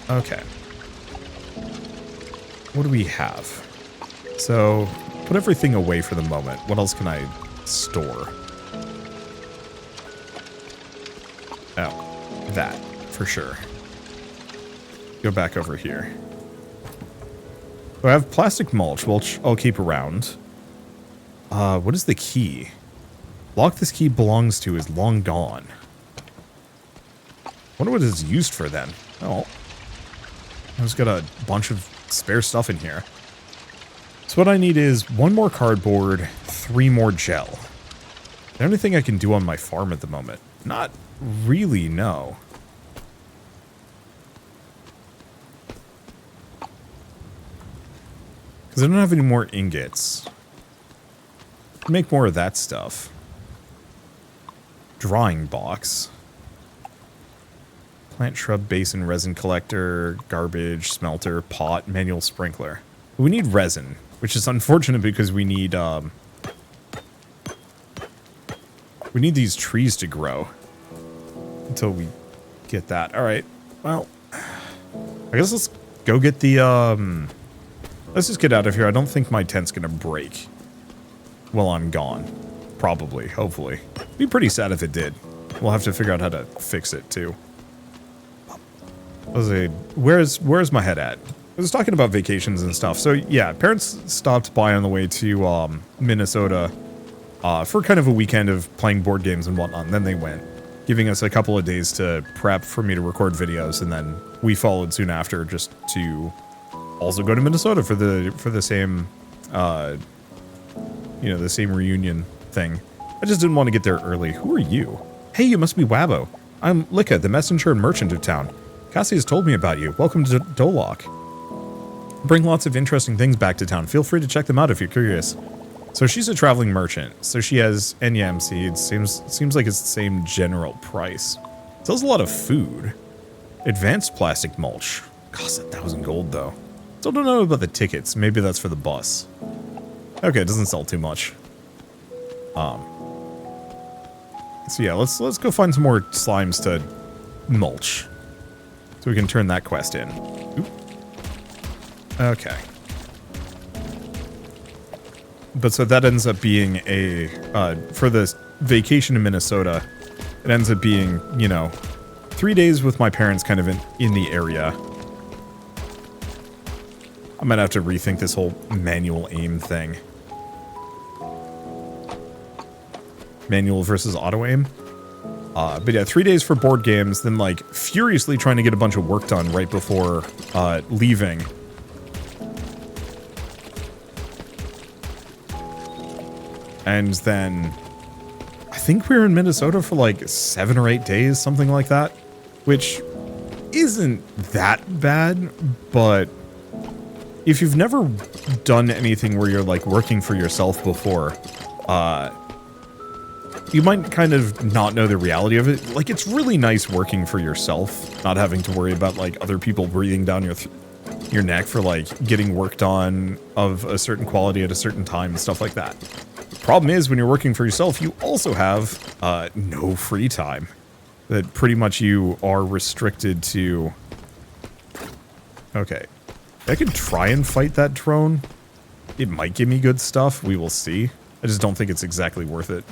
Okay. What do we have? So, put everything away for the moment. What else can I store? Oh, that, for sure. Go back over here. So I have plastic mulch, which I'll keep around. What is the key? Lock this key belongs to is long gone. Wonder what it's used for then. Oh. I just got a bunch of spare stuff in here. So what I need is 1 more cardboard, 3 more gel. Is there anything I can do on my farm at the moment? Not really, no. Because I don't have any more ingots. Make more of that stuff. Drawing box. Plant, shrub, basin, resin collector, garbage, smelter, pot, manual sprinkler. We need resin, which is unfortunate because we need these trees to grow until we get that. All right. Well, I guess let's go get the let's just get out of here. I don't think my tent's gonna break while I'm gone. Probably, hopefully. Be pretty sad if it did. We'll have to figure out how to fix it too. Where's my head at? I was talking about vacations and stuff. So yeah, parents stopped by on the way to Minnesota for kind of a weekend of playing board games and whatnot. And then they went, giving us a couple of days to prep for me to record videos, and then we followed soon after just to also go to Minnesota for the same you know, the same reunion thing. I just didn't want to get there early. Who are you? Hey, you must be Wabbo. I'm Lika, the messenger and merchant of town. Cassie has told me about you. Welcome to Doloc. Bring lots of interesting things back to town. Feel free to check them out if you're curious. So she's a traveling merchant. So she has yam seeds. Seems like it's the same general price. Sells a lot of food. Advanced plastic mulch. Costs 1,000 gold though. Still don't know about the tickets. Maybe that's for the bus. Okay, it doesn't sell too much. So yeah, let's go find some more slimes to mulch, so we can turn that quest in. Oop. Okay. But so that ends up being a for the vacation in Minnesota. it ends up being, you know, 3 days with my parents kind of in the area. I might have to rethink this whole manual aim thing. Manual versus auto aim. But yeah, 3 days for board games, then like furiously trying to get a bunch of work done right before leaving. And then I think we were in Minnesota for like 7 or 8 days, something like that, which isn't that bad, but if you've never done anything where you're like working for yourself before, you might kind of not know the reality of it. Like, it's really nice working for yourself, not having to worry about like other people breathing down your neck for like getting work done of a certain quality at a certain time and stuff like that. Problem is, when you're working for yourself, you also have no free time. That pretty much you are restricted to. Okay, I could try and fight that drone. It might give me good stuff. We will see. I just don't think it's exactly worth it.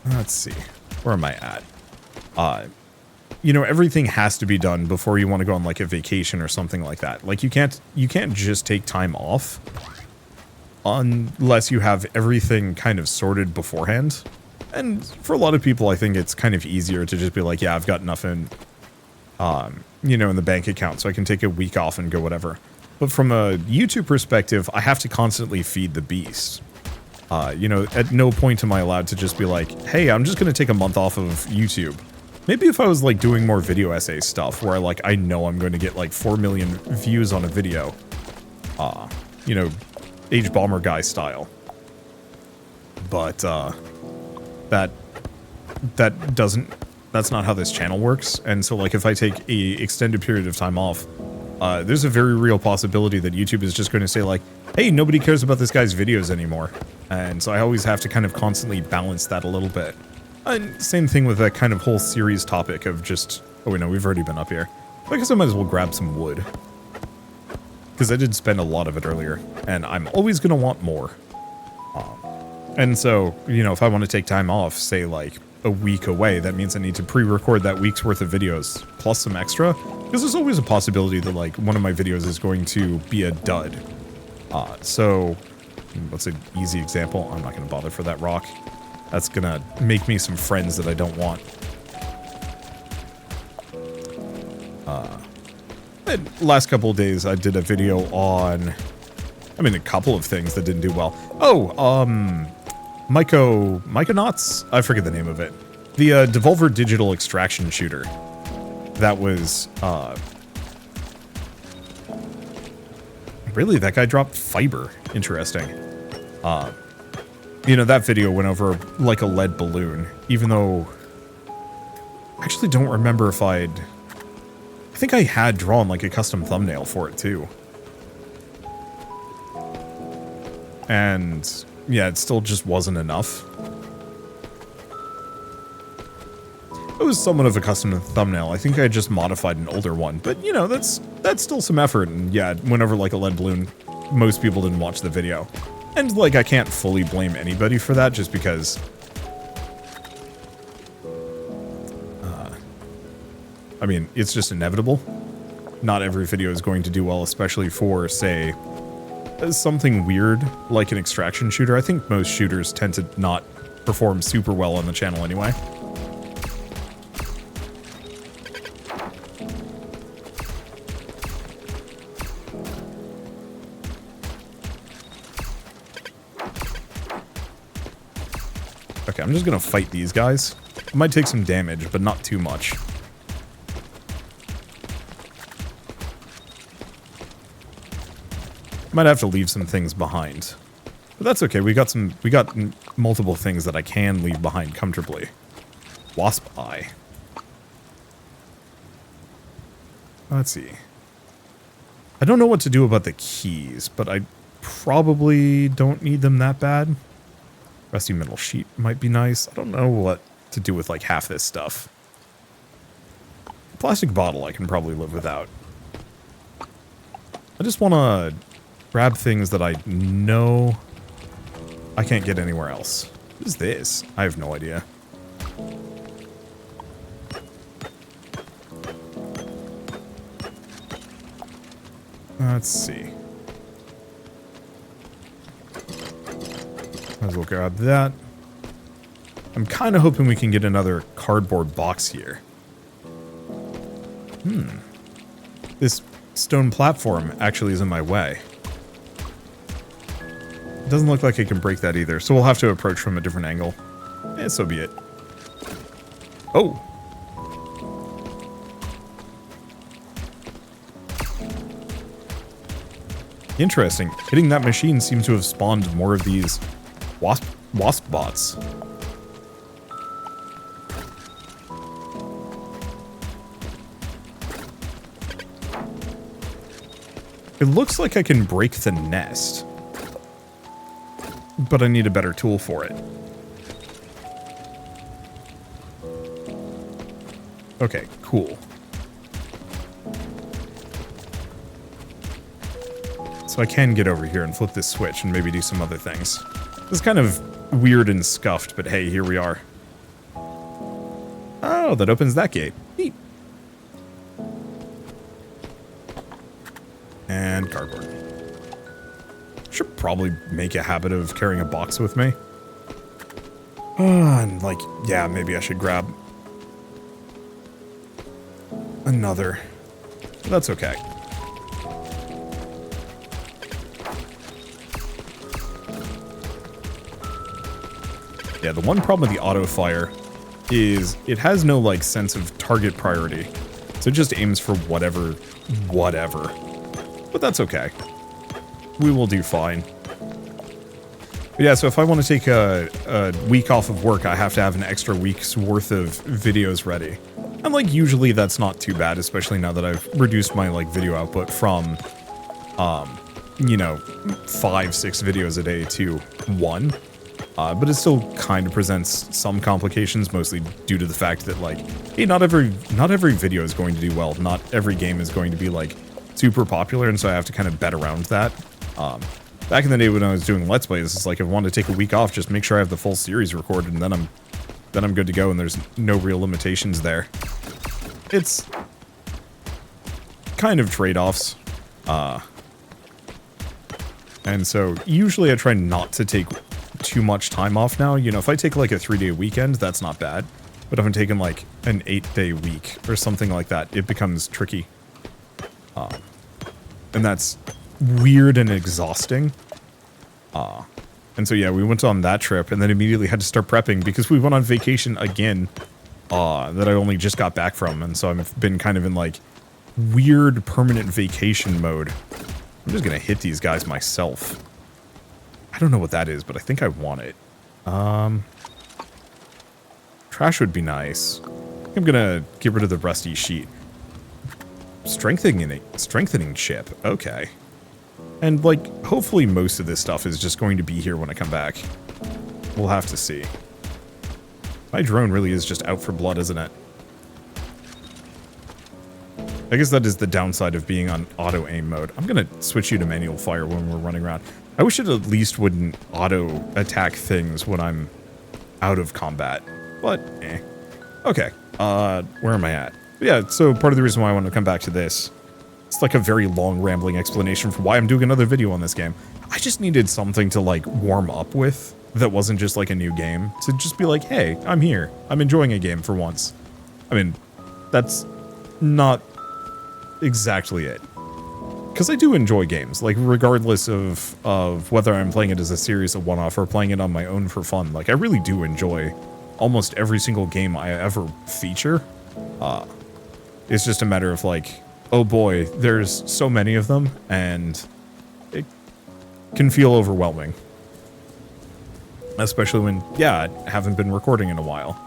Let's see. Where am I at? You know, everything has to be done before you want to go on like a vacation or something like that. Like you can't just take time off unless you have everything kind of sorted beforehand. And for a lot of people, I think it's kind of easier to just be like, yeah, I've got nothing, you know, in the bank account, so I can take a week off and go whatever. But from a YouTube perspective, I have to constantly feed the beast. You know, at no point am I allowed to just be like, hey, I'm just going to take a month off of YouTube. Maybe if I was like doing more video essay stuff where like I know I'm going to get like 4 million views on a video, you know, H Bomber guy style. But that's not how this channel works. And so like if I take a extended period of time off, there's a very real possibility that YouTube is just going to say like, hey, nobody cares about this guy's videos anymore. And so I always have to kind of constantly balance that a little bit. And same thing with that kind of whole series topic of just, oh wait, no, we've already been up here. I guess I might as well grab some wood. Because I did spend a lot of it earlier, and I'm always going to want more. And so, you know, if I want to take time off, say like a week away, that means I need to pre-record that week's worth of videos, plus some extra. Because there's always a possibility that like one of my videos is going to be a dud. So, what's an easy example? I'm not going to bother for that rock. That's gonna make me some friends that I don't want. Last couple of days, I did a video on, I mean, a couple of things that didn't do well. Oh, Myconauts? I forget the name of it. The Devolver Digital Extraction Shooter. That was, really, that guy dropped fiber. Interesting. You know, that video went over like a lead balloon, even though I actually don't remember if I think I had drawn like a custom thumbnail for it too. And yeah, it still just wasn't enough. It was somewhat of a custom thumbnail. I think I just modified an older one, but you know, that's still some effort. And yeah, it went over like a lead balloon. Most people didn't watch the video. And, like, I can't fully blame anybody for that, just because... I mean, it's just inevitable. Not every video is going to do well, especially for, say, something weird, like an extraction shooter. I think most shooters tend to not perform super well on the channel anyway. Okay, I'm just gonna fight these guys. It might take some damage, but not too much. Might have to leave some things behind. But that's okay, we got multiple things that I can leave behind comfortably. Wasp eye. Let's see. I don't know what to do about the keys, but I probably don't need them that bad. Rusty metal sheet might be nice. I don't know what to do with like half this stuff. Plastic bottle I can probably live without. I just want to grab things that I know I can't get anywhere else. What is this? I have no idea. Let's see. Might as well grab that. I'm kind of hoping we can get another cardboard box here. This stone platform actually is in my way. It doesn't look like I can break that either, so we'll have to approach from a different angle. Eh, so be it. Oh! Interesting. Hitting that machine seems to have spawned more of these Wanderbots. It looks like I can break the nest, but I need a better tool for it. Okay, cool. So I can get over here and flip this switch and maybe do some other things. It's kind of weird and scuffed, but hey, here we are. Oh, that opens that gate. Neat. And cardboard. Should probably make a habit of carrying a box with me. And like, yeah, maybe I should grab another. But that's okay. Yeah, the one problem with the auto fire is it has no like sense of target priority. So it just aims for whatever. But that's okay. We will do fine. But yeah, so if I want to take a week off of work, I have to have an extra week's worth of videos ready. And like usually that's not too bad, especially now that I've reduced my like video output from you know, 5-6 videos a day to 1. But it still kind of presents some complications, mostly due to the fact that, like, hey, not every video is going to do well. Not every game is going to be, like, super popular, and so I have to kind of bet around that. Back in the day when I was doing Let's Plays, it's like if I wanted to take a week off, just make sure I have the full series recorded, and then I'm good to go, and there's no real limitations there. It's kind of trade-offs. And so usually I try not to take too much time off now. You know, if I take like a 3-day weekend, that's not bad. But if I'm taking like an 8-day week or something like that, it becomes tricky. And that's weird and exhausting. And so yeah, we went on that trip and then immediately had to start prepping because we went on vacation again that I only just got back from. And so I've been kind of in like weird permanent vacation mode. I'm just gonna hit these guys myself. I don't know what that is, but I think I want it. Trash would be nice. I'm gonna get rid of the rusty sheet. Strengthening chip. Okay. And like, hopefully most of this stuff is just going to be here when I come back. We'll have to see. My drone really is just out for blood, isn't it? I guess that is the downside of being on auto aim mode. I'm gonna switch you to manual fire when we're running around. I wish it at least wouldn't auto attack things when I'm out of combat, but eh. Okay, where am I at? Yeah, so part of the reason why I want to come back to this, it's like a very long rambling explanation for why I'm doing another video on this game. I just needed something to like warm up with that wasn't just like a new game, to just be like, hey, I'm here. I'm enjoying a game for once. I mean, that's not exactly it. Because I do enjoy games, like regardless of whether I'm playing it as a series of one-off or playing it on my own for fun. Like I really do enjoy almost every single game I ever feature. It's just a matter of like, oh boy, there's so many of them and it can feel overwhelming. Especially when, yeah, I haven't been recording in a while.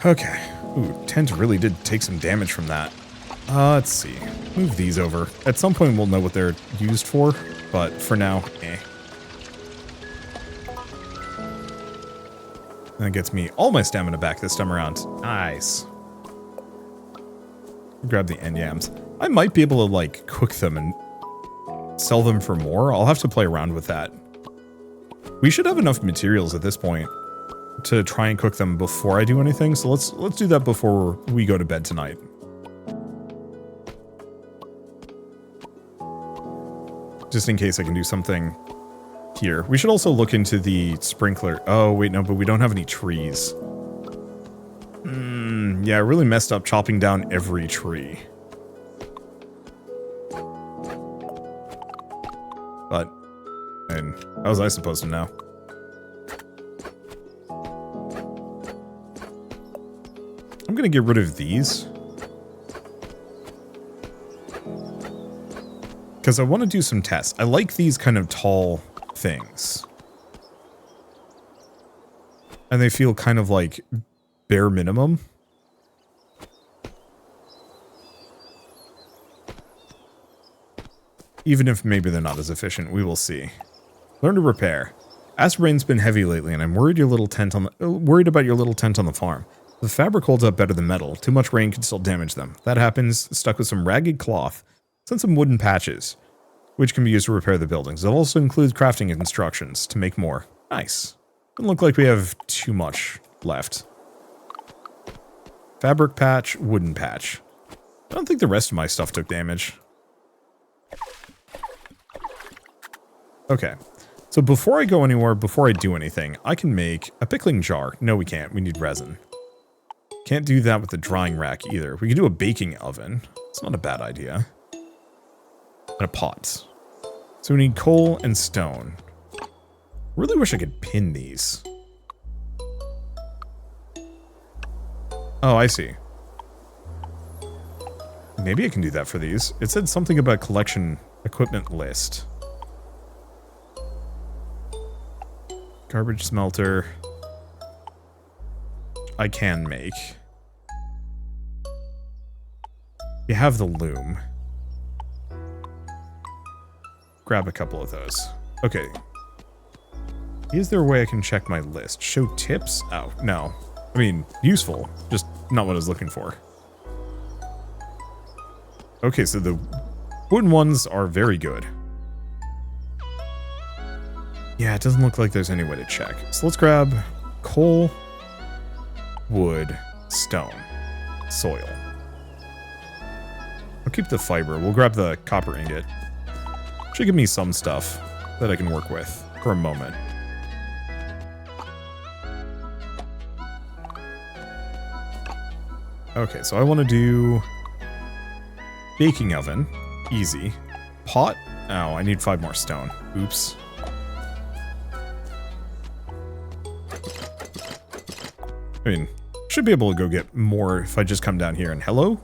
Okay. Ooh, tent really did take some damage from that. Let's see. Move these over. At some point we'll know what they're used for, but for now, eh. And that gets me all my stamina back this time around. Nice. Grab the end yams. I might be able to, like, cook them and sell them for more. I'll have to play around with that. We should have enough materials at this point to try and cook them before I do anything. So let's do that before we go to bed tonight. Just in case I can do something here. We should also look into the sprinkler. Oh, wait, no, but we don't have any trees. Yeah, I really messed up chopping down every tree. But, and how was I supposed to know? I'm gonna get rid of these. Because I want to do some tests. I like these kind of tall things. And they feel kind of like bare minimum. Even if maybe they're not as efficient, we will see. Learn to repair. Acid rain's been heavy lately, and I'm worried worried about your little tent on the farm. The fabric holds up better than metal. Too much rain could still damage them. That happens, stuck with some ragged cloth. Send some wooden patches, which can be used to repair the buildings. It also includes crafting instructions to make more. Nice. Doesn't look like we have too much left. Fabric patch, wooden patch. I don't think the rest of my stuff took damage. Okay. So before I go anywhere, before I do anything, I can make a pickling jar. No, we can't. We need resin. Can't do that with the drying rack either. We can do a baking oven. It's not a bad idea. And a pot. So we need coal and stone. Really wish I could pin these. Oh, I see. Maybe I can do that for these. It said something about collection equipment list. Garbage smelter. I can make. You have the loom. Grab a couple of those. Okay. Is there a way I can check my list? Show tips? Oh, no. I mean, useful. Just not what I was looking for. Okay, so the wooden ones are very good. Yeah, it doesn't look like there's any way to check. So let's grab coal, wood, stone, soil. I'll keep the fiber. We'll grab the copper ingot. Should give me some stuff that I can work with for a moment. Okay, so I want to do baking oven. Easy. Pot? Oh, I need 5 more stone. Oops. I mean, should be able to go get more if I just come down here and hello?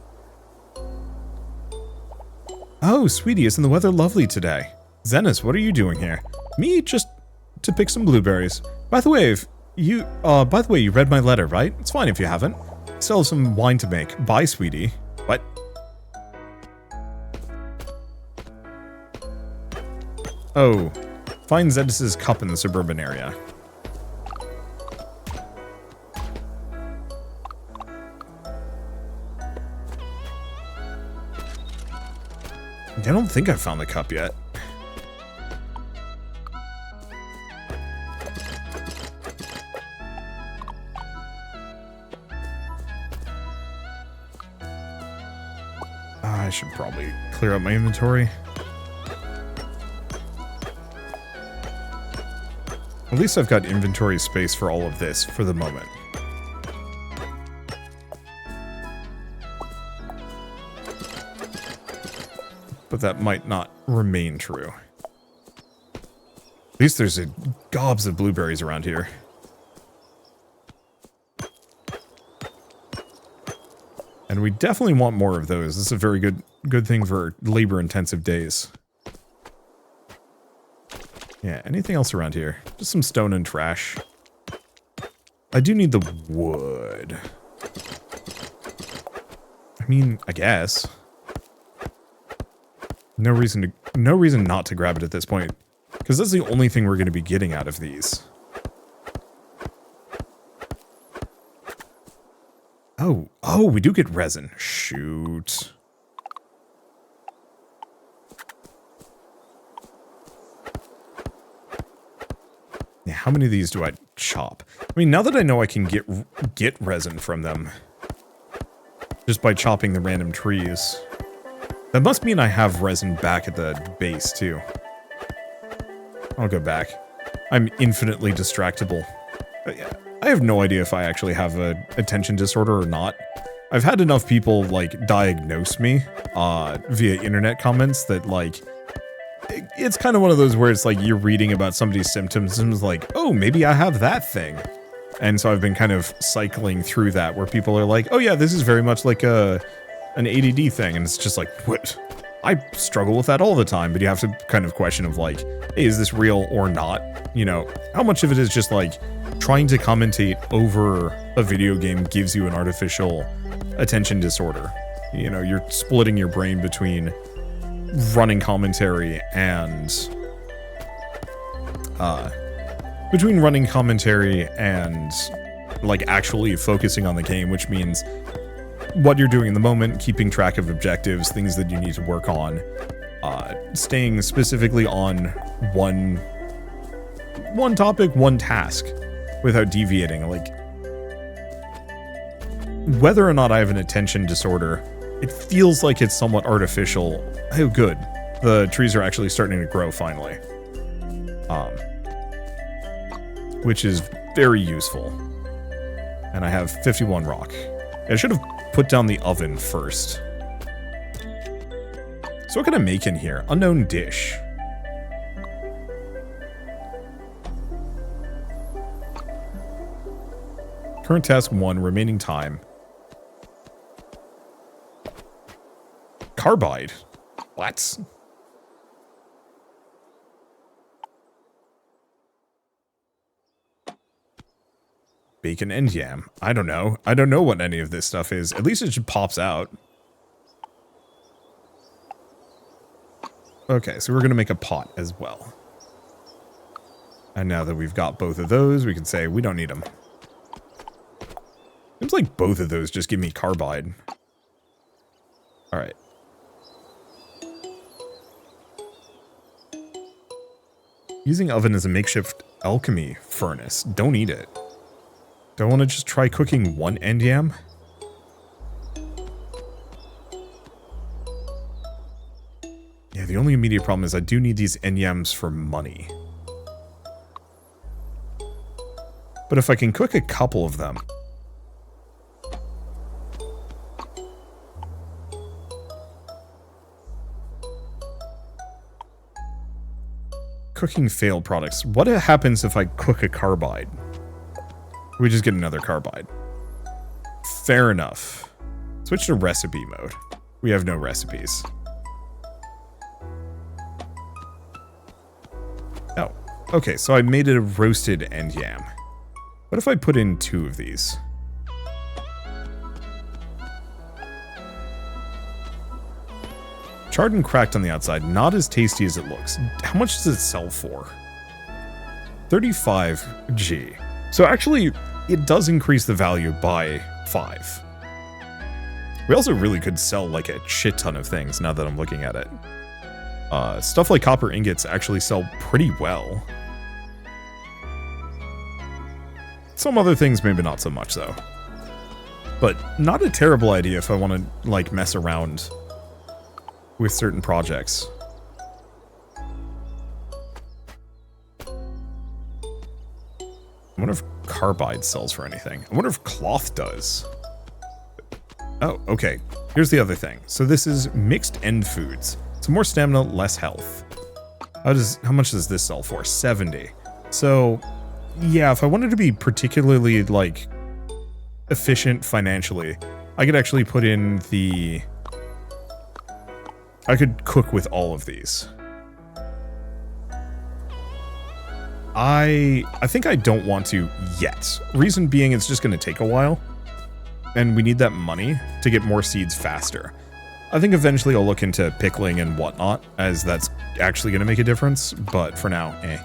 Oh, sweetie, isn't the weather lovely today? Zenis, what are you doing here? Me, just to pick some blueberries. By the way, you read my letter, right? It's fine if you haven't. Still have some wine to make. Bye, sweetie. What? Oh, find Zenis's cup in the suburban area. I don't think I found the cup yet. I should probably clear up my inventory. At least I've got inventory space for all of this for the moment. But that might not remain true. At least there's gobs of blueberries around here. And we definitely want more of those. This is a very good thing for labor-intensive days. Yeah, anything else around here? Just some stone and trash. I do need the wood. I mean, I guess. No reason not to grab it at this point. Because that's the only thing we're going to be getting out of these. Oh, we do get resin. Shoot. how many of these do I chop? I mean, now that I know I can get resin from them just by chopping the random trees, that must mean I have resin back at the base too. I'll go back. I'm infinitely distractible. I have no idea if I actually have a attention disorder or not. I've had enough people, like, diagnose me via internet comments that, like, it's kind of one of those where it's like you're reading about somebody's symptoms and it's like, oh, maybe I have that thing. And so I've been kind of cycling through that where people are like, oh yeah, this is very much like an ADD thing. And it's just like, what? I struggle with that all the time, but you have to kind of question of like, hey, is this real or not? You know, how much of it is just like trying to commentate over a video game gives you an artificial attention disorder. You know, you're splitting your brain between running commentary and like actually focusing on the game, which means what you're doing in the moment, keeping track of objectives, things that you need to work on, staying specifically on one topic, one task without deviating. Like, whether or not I have an attention disorder, it feels like it's somewhat artificial. Oh, good. The trees are actually starting to grow finally. Which is very useful. And I have 51 rock. I should have put down the oven first. So what can I make in here? Unknown dish. Current task 1, remaining time. Carbide. What? Bacon and yam. I don't know. I don't know what any of this stuff is. At least it just pops out. Okay, so we're going to make a pot as well. And now that we've got both of those, we can say we don't need them. Seems like both of those just give me carbide. Alright. Using oven as a makeshift alchemy furnace. Don't eat it. Do I want to just try cooking one end yam? Yeah, the only immediate problem is I do need these end yams for money. But if I can cook a couple of them... Cooking failed products. What happens if I cook a carbide? We just get another carbide. Fair enough. Switch to recipe mode. We have no recipes. Oh, okay, so I made it a roasted end yam. What if I put in 2 of these? Charred and cracked on the outside, not as tasty as it looks. How much does it sell for? 35G. So actually, it does increase the value by 5. We also really could sell like a shit ton of things now that I'm looking at it. Stuff like copper ingots actually sell pretty well. Some other things maybe not so much though. But not a terrible idea if I want to like mess around with certain projects. I wonder if carbide sells for anything. I wonder if cloth does. Oh, okay. Here's the other thing. So this is mixed end foods. So more stamina, less health. How much does this sell for? 70. So yeah, if I wanted to be particularly like efficient financially, I could actually put in the... I could cook with all of these. I think I don't want to yet. Reason being, it's just going to take a while. And we need that money to get more seeds faster. I think eventually I'll look into pickling and whatnot, as that's actually going to make a difference. But for now, eh.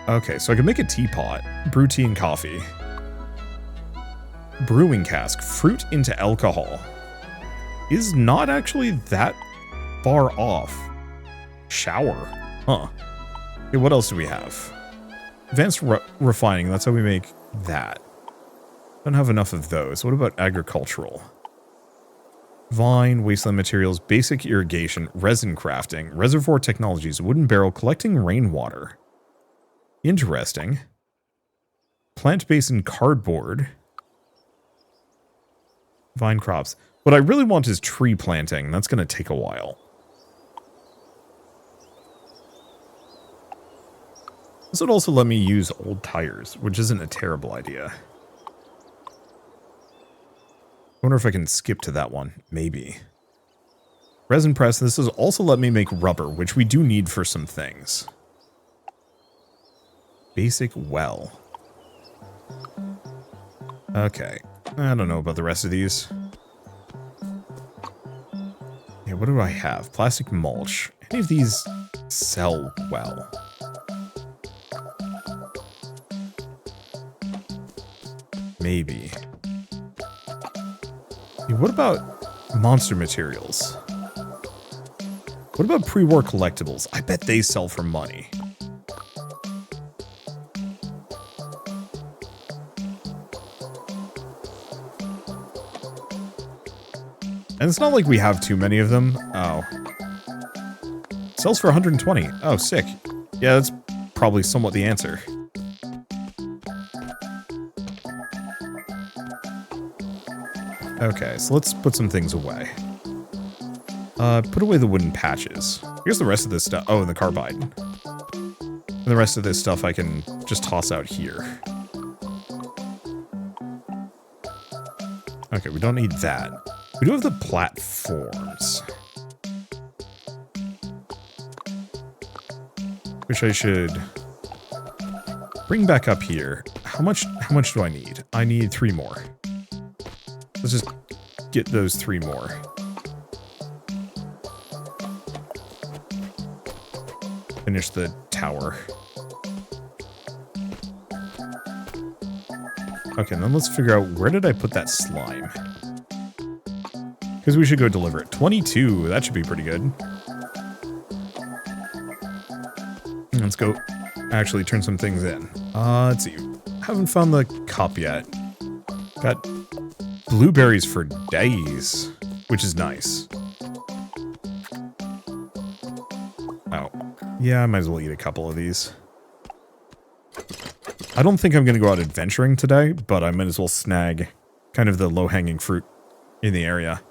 Okay, so I can make a teapot, brew tea and coffee. Brewing cask, fruit into alcohol. Is not actually that far off. Shower. Huh. Okay, what else do we have? Advanced refining, that's how we make that. Don't have enough of those. What about agricultural? Vine, wasteland materials, basic irrigation, resin crafting, reservoir technologies, wooden barrel, collecting rainwater. Interesting. Plant basin cardboard. Vine crops. What I really want is tree planting. That's going to take a while. This would also let me use old tires, which isn't a terrible idea. I wonder if I can skip to that one. Maybe. Resin press. This has also let me make rubber, which we do need for some things. Basic well. Okay. I don't know about the rest of these. Yeah, what do I have? Plastic mulch. Any of these sell well? Maybe. What about monster materials? What about pre-war collectibles? I bet they sell for money. And it's not like we have too many of them. Oh. Sells for 120. Oh, sick. Yeah, that's probably somewhat the answer. Okay, so let's put some things away. Put away the wooden patches. Here's the rest of this stuff. Oh, and the carbide. And the rest of this stuff I can just toss out here. Okay, we don't need that. We do have the platforms. Which I should bring back up here. How much do I need? I need 3 more. Let's just get those 3 more. Finish the tower. Okay, then let's figure out where did I put that slime? Because we should go deliver it. 22, that should be pretty good. Let's go actually turn some things in. Let's see. Haven't found the cup yet. Got blueberries for days, which is nice. Oh. Yeah, I might as well eat a couple of these. I don't think I'm going to go out adventuring today, but I might as well snag kind of the low-hanging fruit in the area.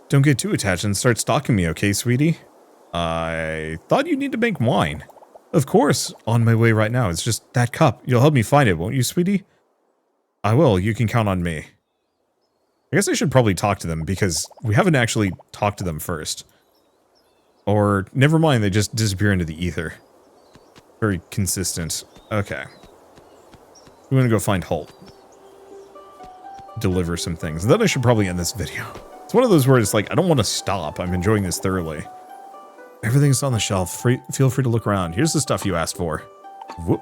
Don't get too attached and start stalking me, okay, sweetie? I thought you need to make wine. Of course, on my way right now. It's just that cup. You'll help me find it, won't you, sweetie? I will. You can count on me. I guess I should probably talk to them because we haven't actually talked to them first. Or, never mind, they just disappear into the ether. Very consistent. Okay. We're gonna go find Holt. Deliver some things. And then I should probably end this video. It's one of those where it's like, I don't want to stop. I'm enjoying this thoroughly. Everything's on the shelf. Feel free to look around. Here's the stuff you asked for. Whoop.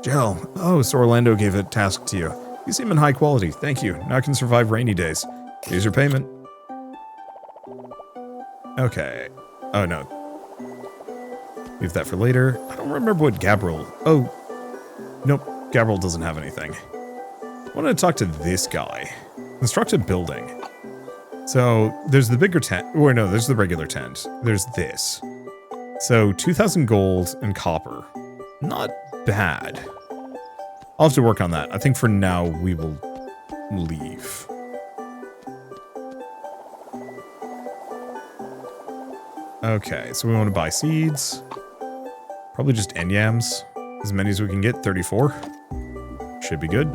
Jill. Oh, so Orlando gave a task to you. You seem in high quality. Thank you. Now I can survive rainy days. Here's your payment. Okay. Oh, no. Leave that for later. I don't remember what Gabriel... Oh. Nope. Gabriel doesn't have anything. I wanted to talk to this guy. Construct a building. So, there's the bigger tent. Or no, there's the regular tent. There's this. So, 2,000 gold and copper. Not bad. I'll have to work on that. I think for now, we will leave. Okay, so we want to buy seeds. Probably just yams. As many as we can get. 34. Should be good.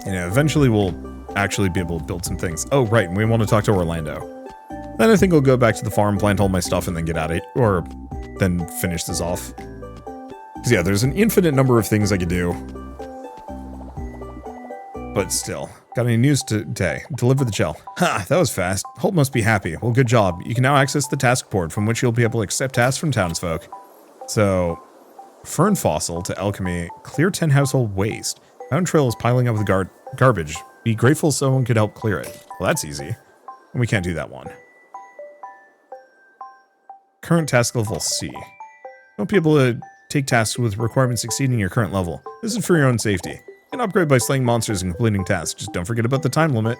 You know, eventually we'll actually be able to build some things. Oh, right, and we want to talk to Orlando. Then I think I'll go back to the farm, plant all my stuff, and then get out of it. Or then finish this off. Because, yeah, there's an infinite number of things I could do. But still. Got any news today? Deliver the gel. Ha, that was fast. Holt must be happy. Well, good job. You can now access the task board, from which you'll be able to accept tasks from townsfolk. So, fern fossil to alchemy. Clear 10 household waste. Mountain trail is piling up with garbage. Be grateful someone could help clear it. Well, that's easy. And we can't do that one. Current task level C. Don't be able to take tasks with requirements exceeding your current level. This is for your own safety. You can upgrade by slaying monsters and completing tasks. Just don't forget about the time limit.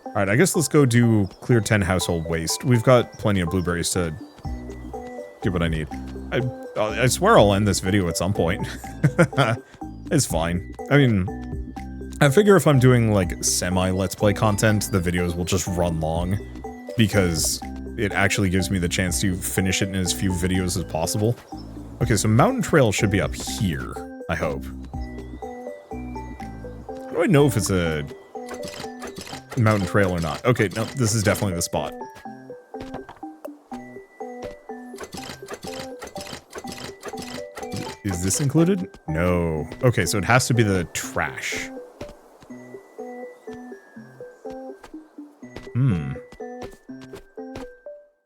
Alright, I guess let's go do clear 10 household waste. We've got plenty of blueberries to get what I need. I swear I'll end this video at some point. It's fine. I mean, I figure if I'm doing like semi-let's play content, the videos will just run long. Because it actually gives me the chance to finish it in as few videos as possible. Okay, so Mountain Trail should be up here, I hope. How do I know if it's a mountain trail or not? Okay, no, this is definitely the spot. Is this included? No. Okay, so it has to be the trash.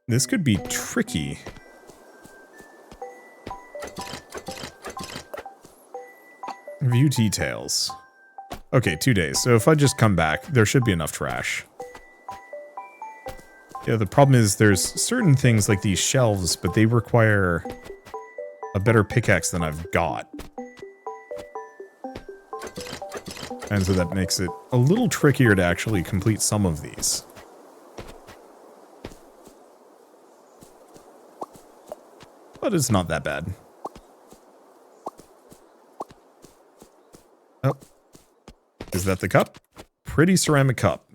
This could be tricky. View details. Okay, 2 days. So if I just come back, there should be enough trash. Yeah, the problem is there's certain things like these shelves, but they require a better pickaxe than I've got. And so that makes it a little trickier to actually complete some of these. But it's not that bad. Oh. Is that the cup? Pretty ceramic cup.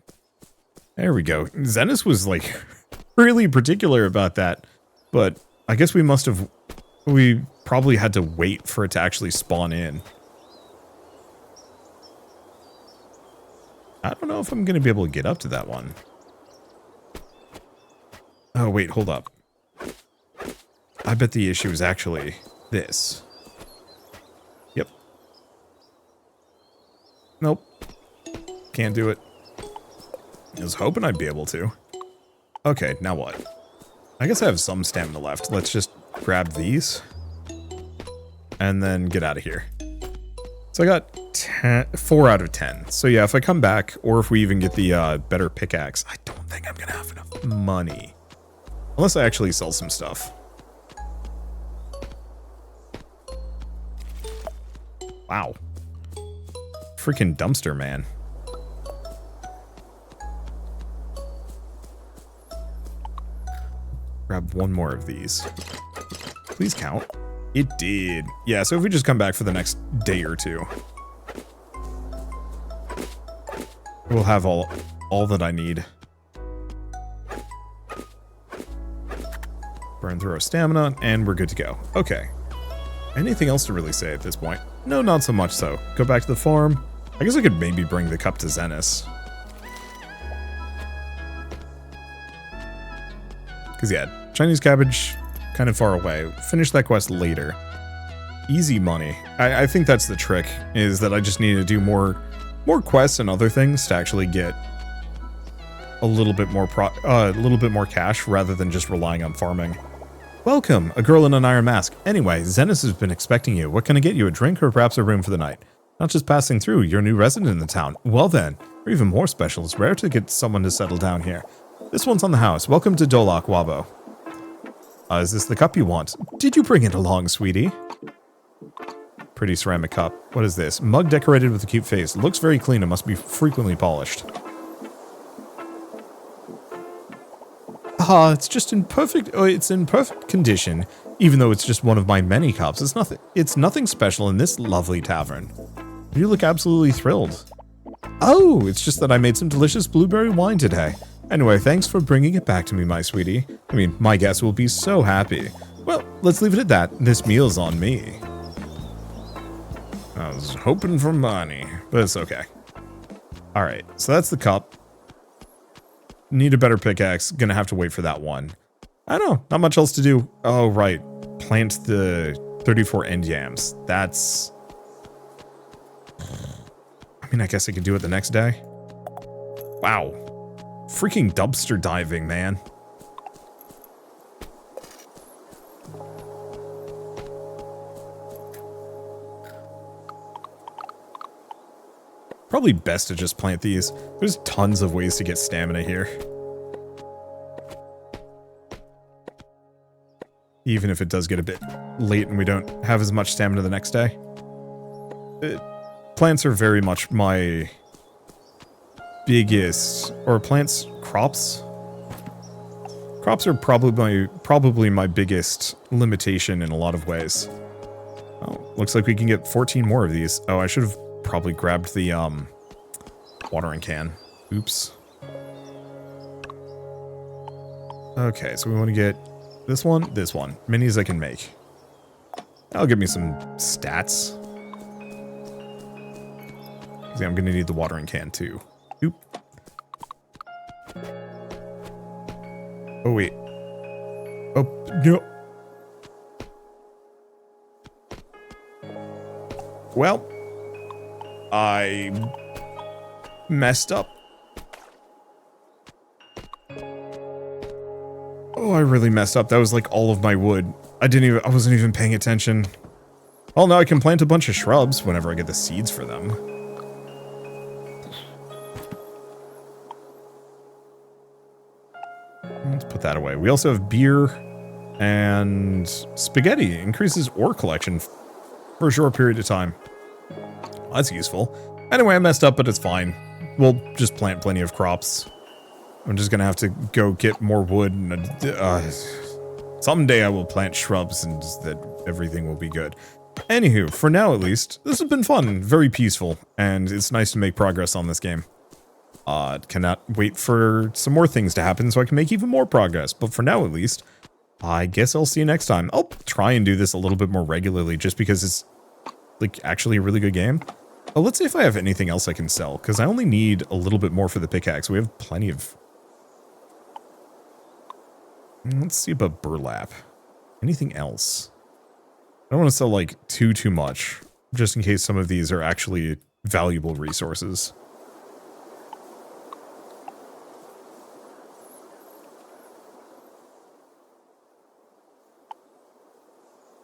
There we go. Zenis was like really particular about that. But I guess we must have... We probably had to wait for it to actually spawn in. I don't know if I'm going to be able to get up to that one. Oh, wait, hold up. I bet the issue is actually this. Yep. Nope. Can't do it. I was hoping I'd be able to. Okay, now what? I guess I have some stamina left. Let's just grab these. And then get out of here. So I got 4 out of 10. So yeah, if I come back, or if we even get the better pickaxe, I don't think I'm going to have enough money. Unless I actually sell some stuff. Wow. Freaking dumpster, man. Grab one more of these. Please count. It did. Yeah, so if we just come back for the next day or two, we'll have all that I need. Burn through our stamina, and we're good to go. Okay. Anything else to really say at this point? No, not so much so. Go back to the farm. I guess I could maybe bring the cup to Zenis. Because yeah, Chinese cabbage, kind of far away. Finish that quest later. Easy money. I think that's the trick, is that I just need to do more quests and other things to actually get a little bit more cash rather than just relying on farming. Welcome, a girl in an iron mask. Anyway, Zenis has been expecting you. What can I get you, a drink or perhaps a room for the night? Not just passing through, you're a new resident in the town. Well then, or even more special, it's rare to get someone to settle down here. This one's on the house. Welcome to Doloc, Wabo. Is this the cup you want? Did you bring it along, sweetie? Pretty ceramic cup. What is this? Mug decorated with a cute face. Looks very clean and must be frequently polished. Ah, it's in perfect condition, even though it's just one of my many cups. It's nothing special in this lovely tavern. You look absolutely thrilled. Oh, it's just that I made some delicious blueberry wine today. Anyway, thanks for bringing it back to me, my sweetie. I mean, my guests will be so happy. Well, let's leave it at that. This meal's on me. I was hoping for money, but it's okay. Alright, so that's the cup. Need a better pickaxe. Gonna have to wait for that one. I don't know. Not much else to do. Oh, right. Plant the 34 end yams. That's... I mean, I guess I could do it the next day. Wow. Freaking dumpster diving, man. Probably best to just plant these. There's tons of ways to get stamina here. even if it does get a bit late and we don't have as much stamina the next day. Plants are very much my biggest, or crops? Crops are probably my biggest limitation in a lot of ways. Oh, looks like we can get 14 more of these. Oh, I should have probably grabbed the watering can. Oops. Okay, so we want to get this one. Minis I can make. That'll give me some stats. See, I'm going to need the watering can too. Oop. Oh, wait. Oh, no. Well, I messed up. Oh, I really messed up. That was like all of my wood. I wasn't even paying attention. Well, now I can plant a bunch of shrubs whenever I get the seeds for them. Let's put that away. We also have beer and spaghetti. Increases ore collection for a short period of time. That's useful. Anyway, I messed up, but it's fine. We'll just plant plenty of crops. I'm just gonna have to go get more wood, and someday I will plant shrubs, and that everything will be good. Anywho, for now at least, this has been fun, very peaceful, and it's nice to make progress on this game. Cannot wait for some more things to happen so I can make even more progress, but for now at least, I guess I'll see you next time. I'll try and do this a little bit more regularly, just because it's, like, actually a really good game. Oh, let's see if I have anything else I can sell, because I only need a little bit more for the pickaxe. We have plenty of... Let's see about burlap. Anything else? I don't want to sell, like, too much, just in case some of these are actually valuable resources.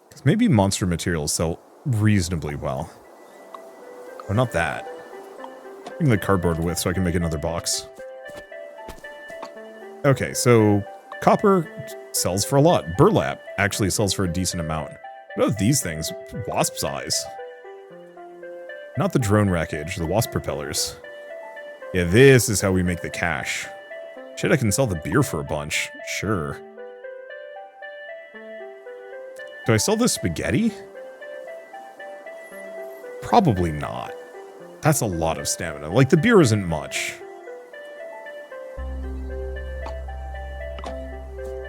Because maybe monster materials sell reasonably well. Oh, not that. Bring the cardboard with so I can make another box. Okay, so copper sells for a lot. Burlap actually sells for a decent amount. What about these things? Wasp size. Not the drone wreckage, the wasp propellers. Yeah, this is how we make the cash. Shit, I can sell the beer for a bunch. Sure. Do I sell this spaghetti? Probably not. That's a lot of stamina. Like, the beer isn't much.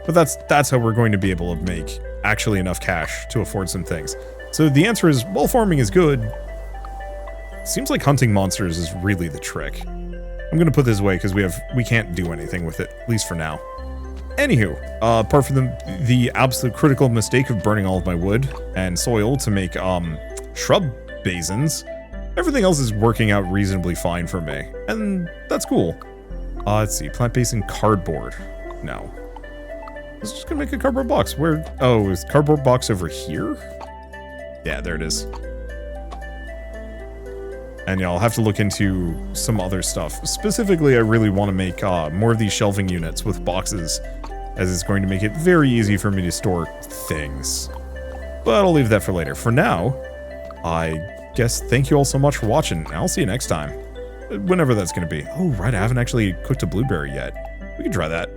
But that's how we're going to be able to make actually enough cash to afford some things. So the answer is, well, farming is good. Seems like hunting monsters is really the trick. I'm gonna put this away because we can't do anything with it, at least for now. Anywho, apart from the absolute critical mistake of burning all of my wood and soil to make shrub basins, everything else is working out reasonably fine for me, and that's cool. Let's see, plant basin cardboard. No. I was just gonna make a cardboard box. Where? Oh, is cardboard box over here? Yeah, there it is. And yeah, I'll have to look into some other stuff. Specifically, I really want to make more of these shelving units with boxes, as it's going to make it very easy for me to store things. But I'll leave that for later. For now, I guess thank you all so much for watching, and I'll see you next time. Whenever that's going to be. Oh, right, I haven't actually cooked a blueberry yet. We can try that.